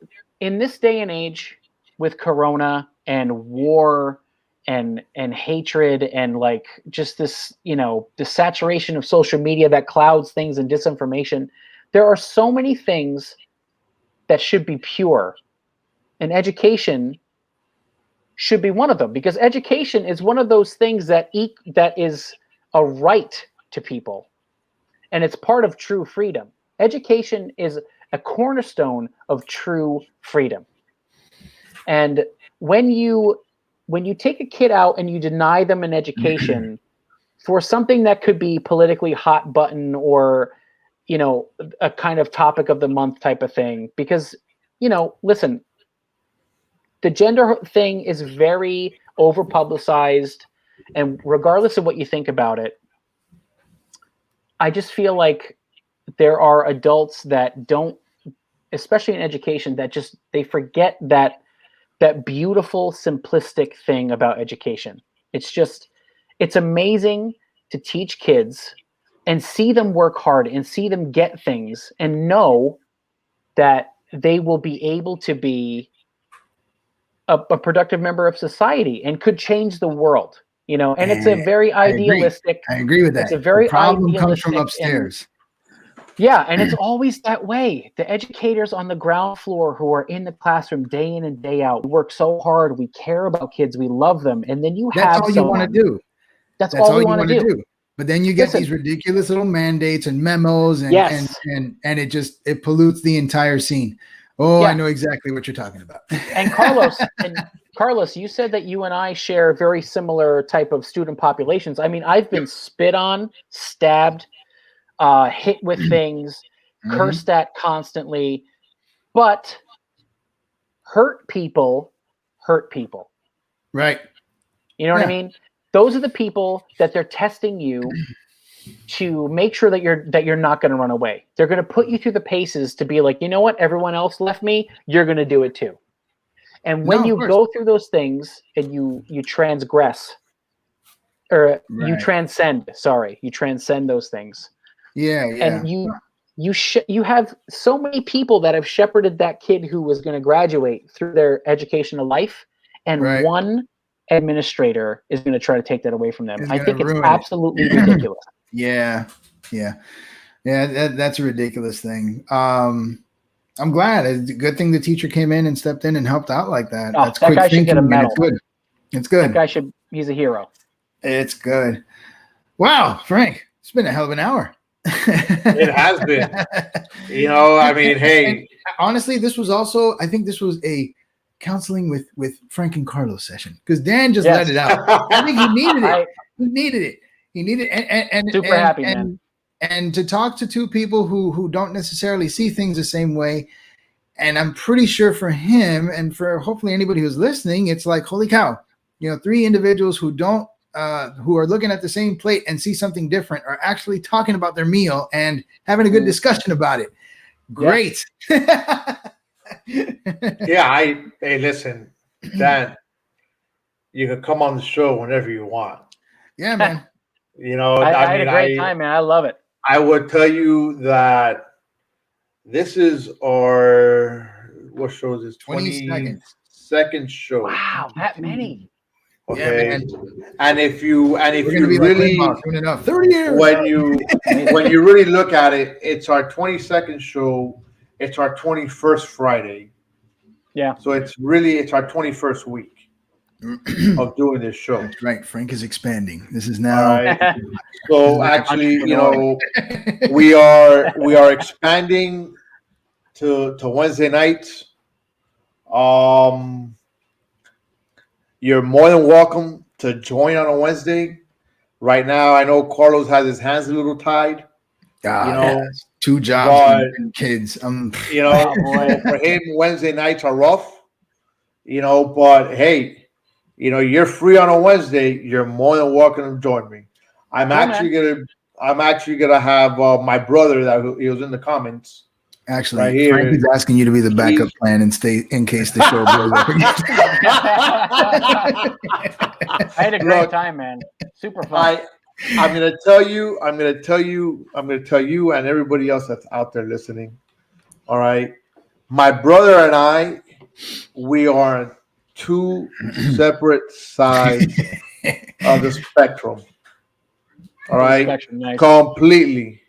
S2: in this day and age with Corona and war and hatred and like just this, the saturation of social media that clouds things and disinformation. There are so many things that should be pure, and education should be one of them, because education is one of those things that is a right to people, and it's part of true freedom. Education is a cornerstone of true freedom. And when you take a kid out and you deny them an education for something that could be politically hot button or a kind of topic of the month type of thing, because listen, the gender thing is very over publicized, and regardless of what you think about it, I just feel like there are adults that don't, especially in education, that just, they forget that beautiful, simplistic thing about education. It's amazing to teach kids and see them work hard and see them get things and know that they will be able to be a productive member of society and could change the world, and it's a very idealistic.
S6: I agree with that.
S2: It's a very
S6: the problem comes from upstairs.
S2: And it's always that way. The educators on the ground floor who are in the classroom day in and day out, we work so hard. We care about kids. We love them. And then
S6: that's all you want to do.
S2: That's all you want to do.
S6: But then you get these ridiculous little mandates and memos and it pollutes the entire scene. Oh, I know exactly what you're talking about.
S2: And Carlos, you said that you and I share very similar type of student populations. I mean, I've been spit on, stabbed, hit with things, cursed at constantly, but hurt people.
S6: Right.
S2: You know what I mean? Those are the people that they're testing you to make sure that you're not going to run away. They're going to put you through the paces to be like, you know what? Everyone else left me. You're going to do it too. And when you go through those things and you transgress, or you transcend those things. And you have so many people that have shepherded that kid who was going to graduate through their educational life, and one administrator is going to try to take that away from them. I think it's absolutely ridiculous.
S6: That's a ridiculous thing. I'm glad. It's a good thing the teacher came in and stepped in and helped out like that. That's
S2: that
S6: quick
S2: guy should
S6: thinking.
S2: get a medal.
S6: It's good.
S2: That guy he's a hero.
S6: It's good. Wow, Frank, it's been a hell of an hour.
S5: It has been. I mean, hey.
S6: And honestly, I think this was a counseling with Frank and Carlos session because Dan just let it out. I think he needed it. He needed it. And
S2: super happy, man.
S6: And to talk to two people who don't necessarily see things the same way. And I'm pretty sure for him and for hopefully anybody who's listening, it's like, holy cow, 3 individuals who are looking at the same plate and see something different are actually talking about their meal and having a good discussion about it. Great.
S5: Yeah. Hey, listen, Dan, you can come on the show whenever you want.
S6: Yeah, man.
S2: I had a great time, man. I love it.
S5: I would tell you that this is what show is this? 22nd show.
S2: Wow, that many.
S5: Okay.
S6: Yeah, man.
S5: And if you
S6: really soon enough, 30 years.
S5: when you really look at it, it's our 22nd show. It's our 21st Friday.
S2: Yeah.
S5: So it's our 21st week of doing this show.
S6: That's right. Frank is expanding. This is now.
S5: All right. So actually, we are expanding to Wednesday nights. You're more than welcome to join on a Wednesday. Right now, I know Carlos has his hands a little tied.
S6: 2 jobs and kids.
S5: For him, Wednesday nights are rough. But hey, you're free on a Wednesday. You're more than welcome to join me. I'm actually gonna have my brother that he was in the comments.
S6: Actually,
S5: right here.
S6: Frank is asking you to be the backup plan and stay in case the show blows up again.
S2: I had a great time, man. Super fun.
S5: I'm gonna tell you, and everybody else that's out there listening. All right, my brother and I, we are on 2 separate sides of the spectrum. All right,
S2: nice.
S5: Completely.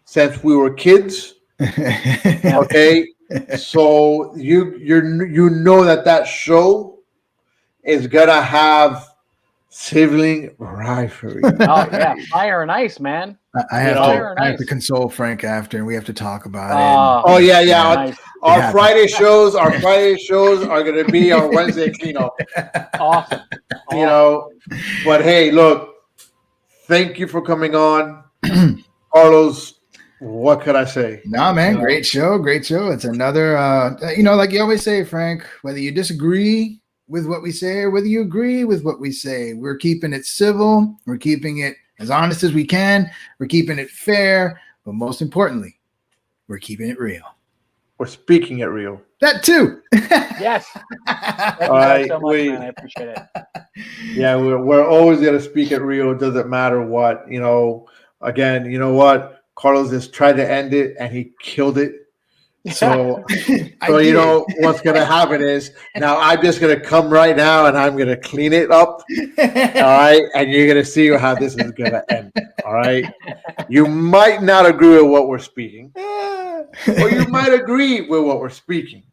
S5: Since we were kids. Okay, so you know that show is gonna have sibling rivalry.
S2: Oh yeah, fire and ice, man.
S6: I have to console Frank after, and we have to talk about it.
S5: Oh yeah.
S2: Nice.
S5: Our Friday shows are gonna be our Wednesday cleanup.
S2: Awesome.
S5: But hey, look, thank you for coming on, Carlos. What could I say?
S6: No, man, great show. It's another, like you always say, Frank, whether you disagree with what we say or whether you agree with what we say, we're keeping it civil. We're keeping it as honest as we can. We're keeping it fair. But most importantly, we're keeping it real.
S5: We're speaking it real.
S6: That too.
S2: Yes. Thank you guys so much, man. I appreciate it.
S5: Yeah, we're always going to speak it real. It doesn't matter what, again, you know what? Carlos just tried to end it and he killed it. So what's going to happen is now I'm just going to come right now and I'm going to clean it up. All right. And you're going to see how this is going to end. All right. You might not agree with what we're speaking, or you might agree with what we're speaking.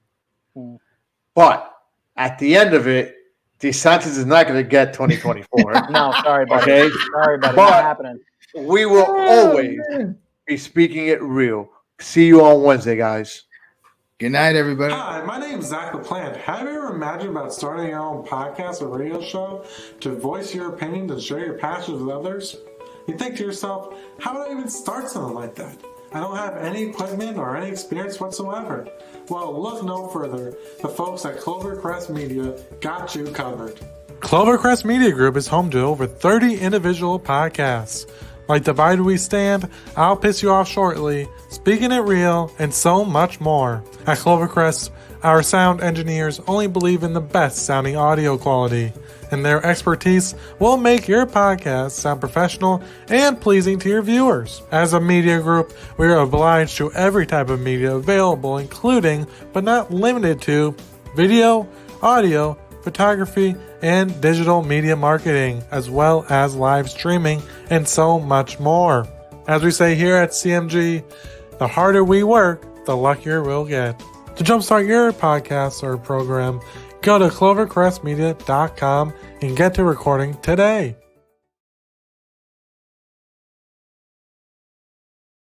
S5: But at the end of it, DeSantis is not going to get 2024.
S2: No, sorry, buddy.
S5: Okay.
S2: Sorry, buddy.
S5: But
S2: Not happening.
S5: We will always be speaking it real. See you on Wednesday, guys.
S6: Good night, everybody.
S4: Hi, my name is Zach LaPlante. Have you ever imagined about starting your own podcast or radio show to voice your opinions and share your passions with others? You think to yourself, how would I even start something like that? I don't have any equipment or any experience whatsoever. Well, look no further. The folks at Clovercrest Media got you covered. Clovercrest Media Group is home to over 30 individual podcasts, like Divide We Stand, I'll Piss You Off Shortly, Speaking It Real, and so much more. At Clovercrest, our sound engineers only believe in the best sounding audio quality, and their expertise will make your podcast sound professional and pleasing to your viewers. As a media group, we are obliged to every type of media available, including, but not limited to, video, audio, photography, and digital media marketing, as well as live streaming, and so much more. As we say here at CMG, the harder we work, the luckier we'll get. To jumpstart your podcast or program, go to clovercrestmedia.com and get to recording today.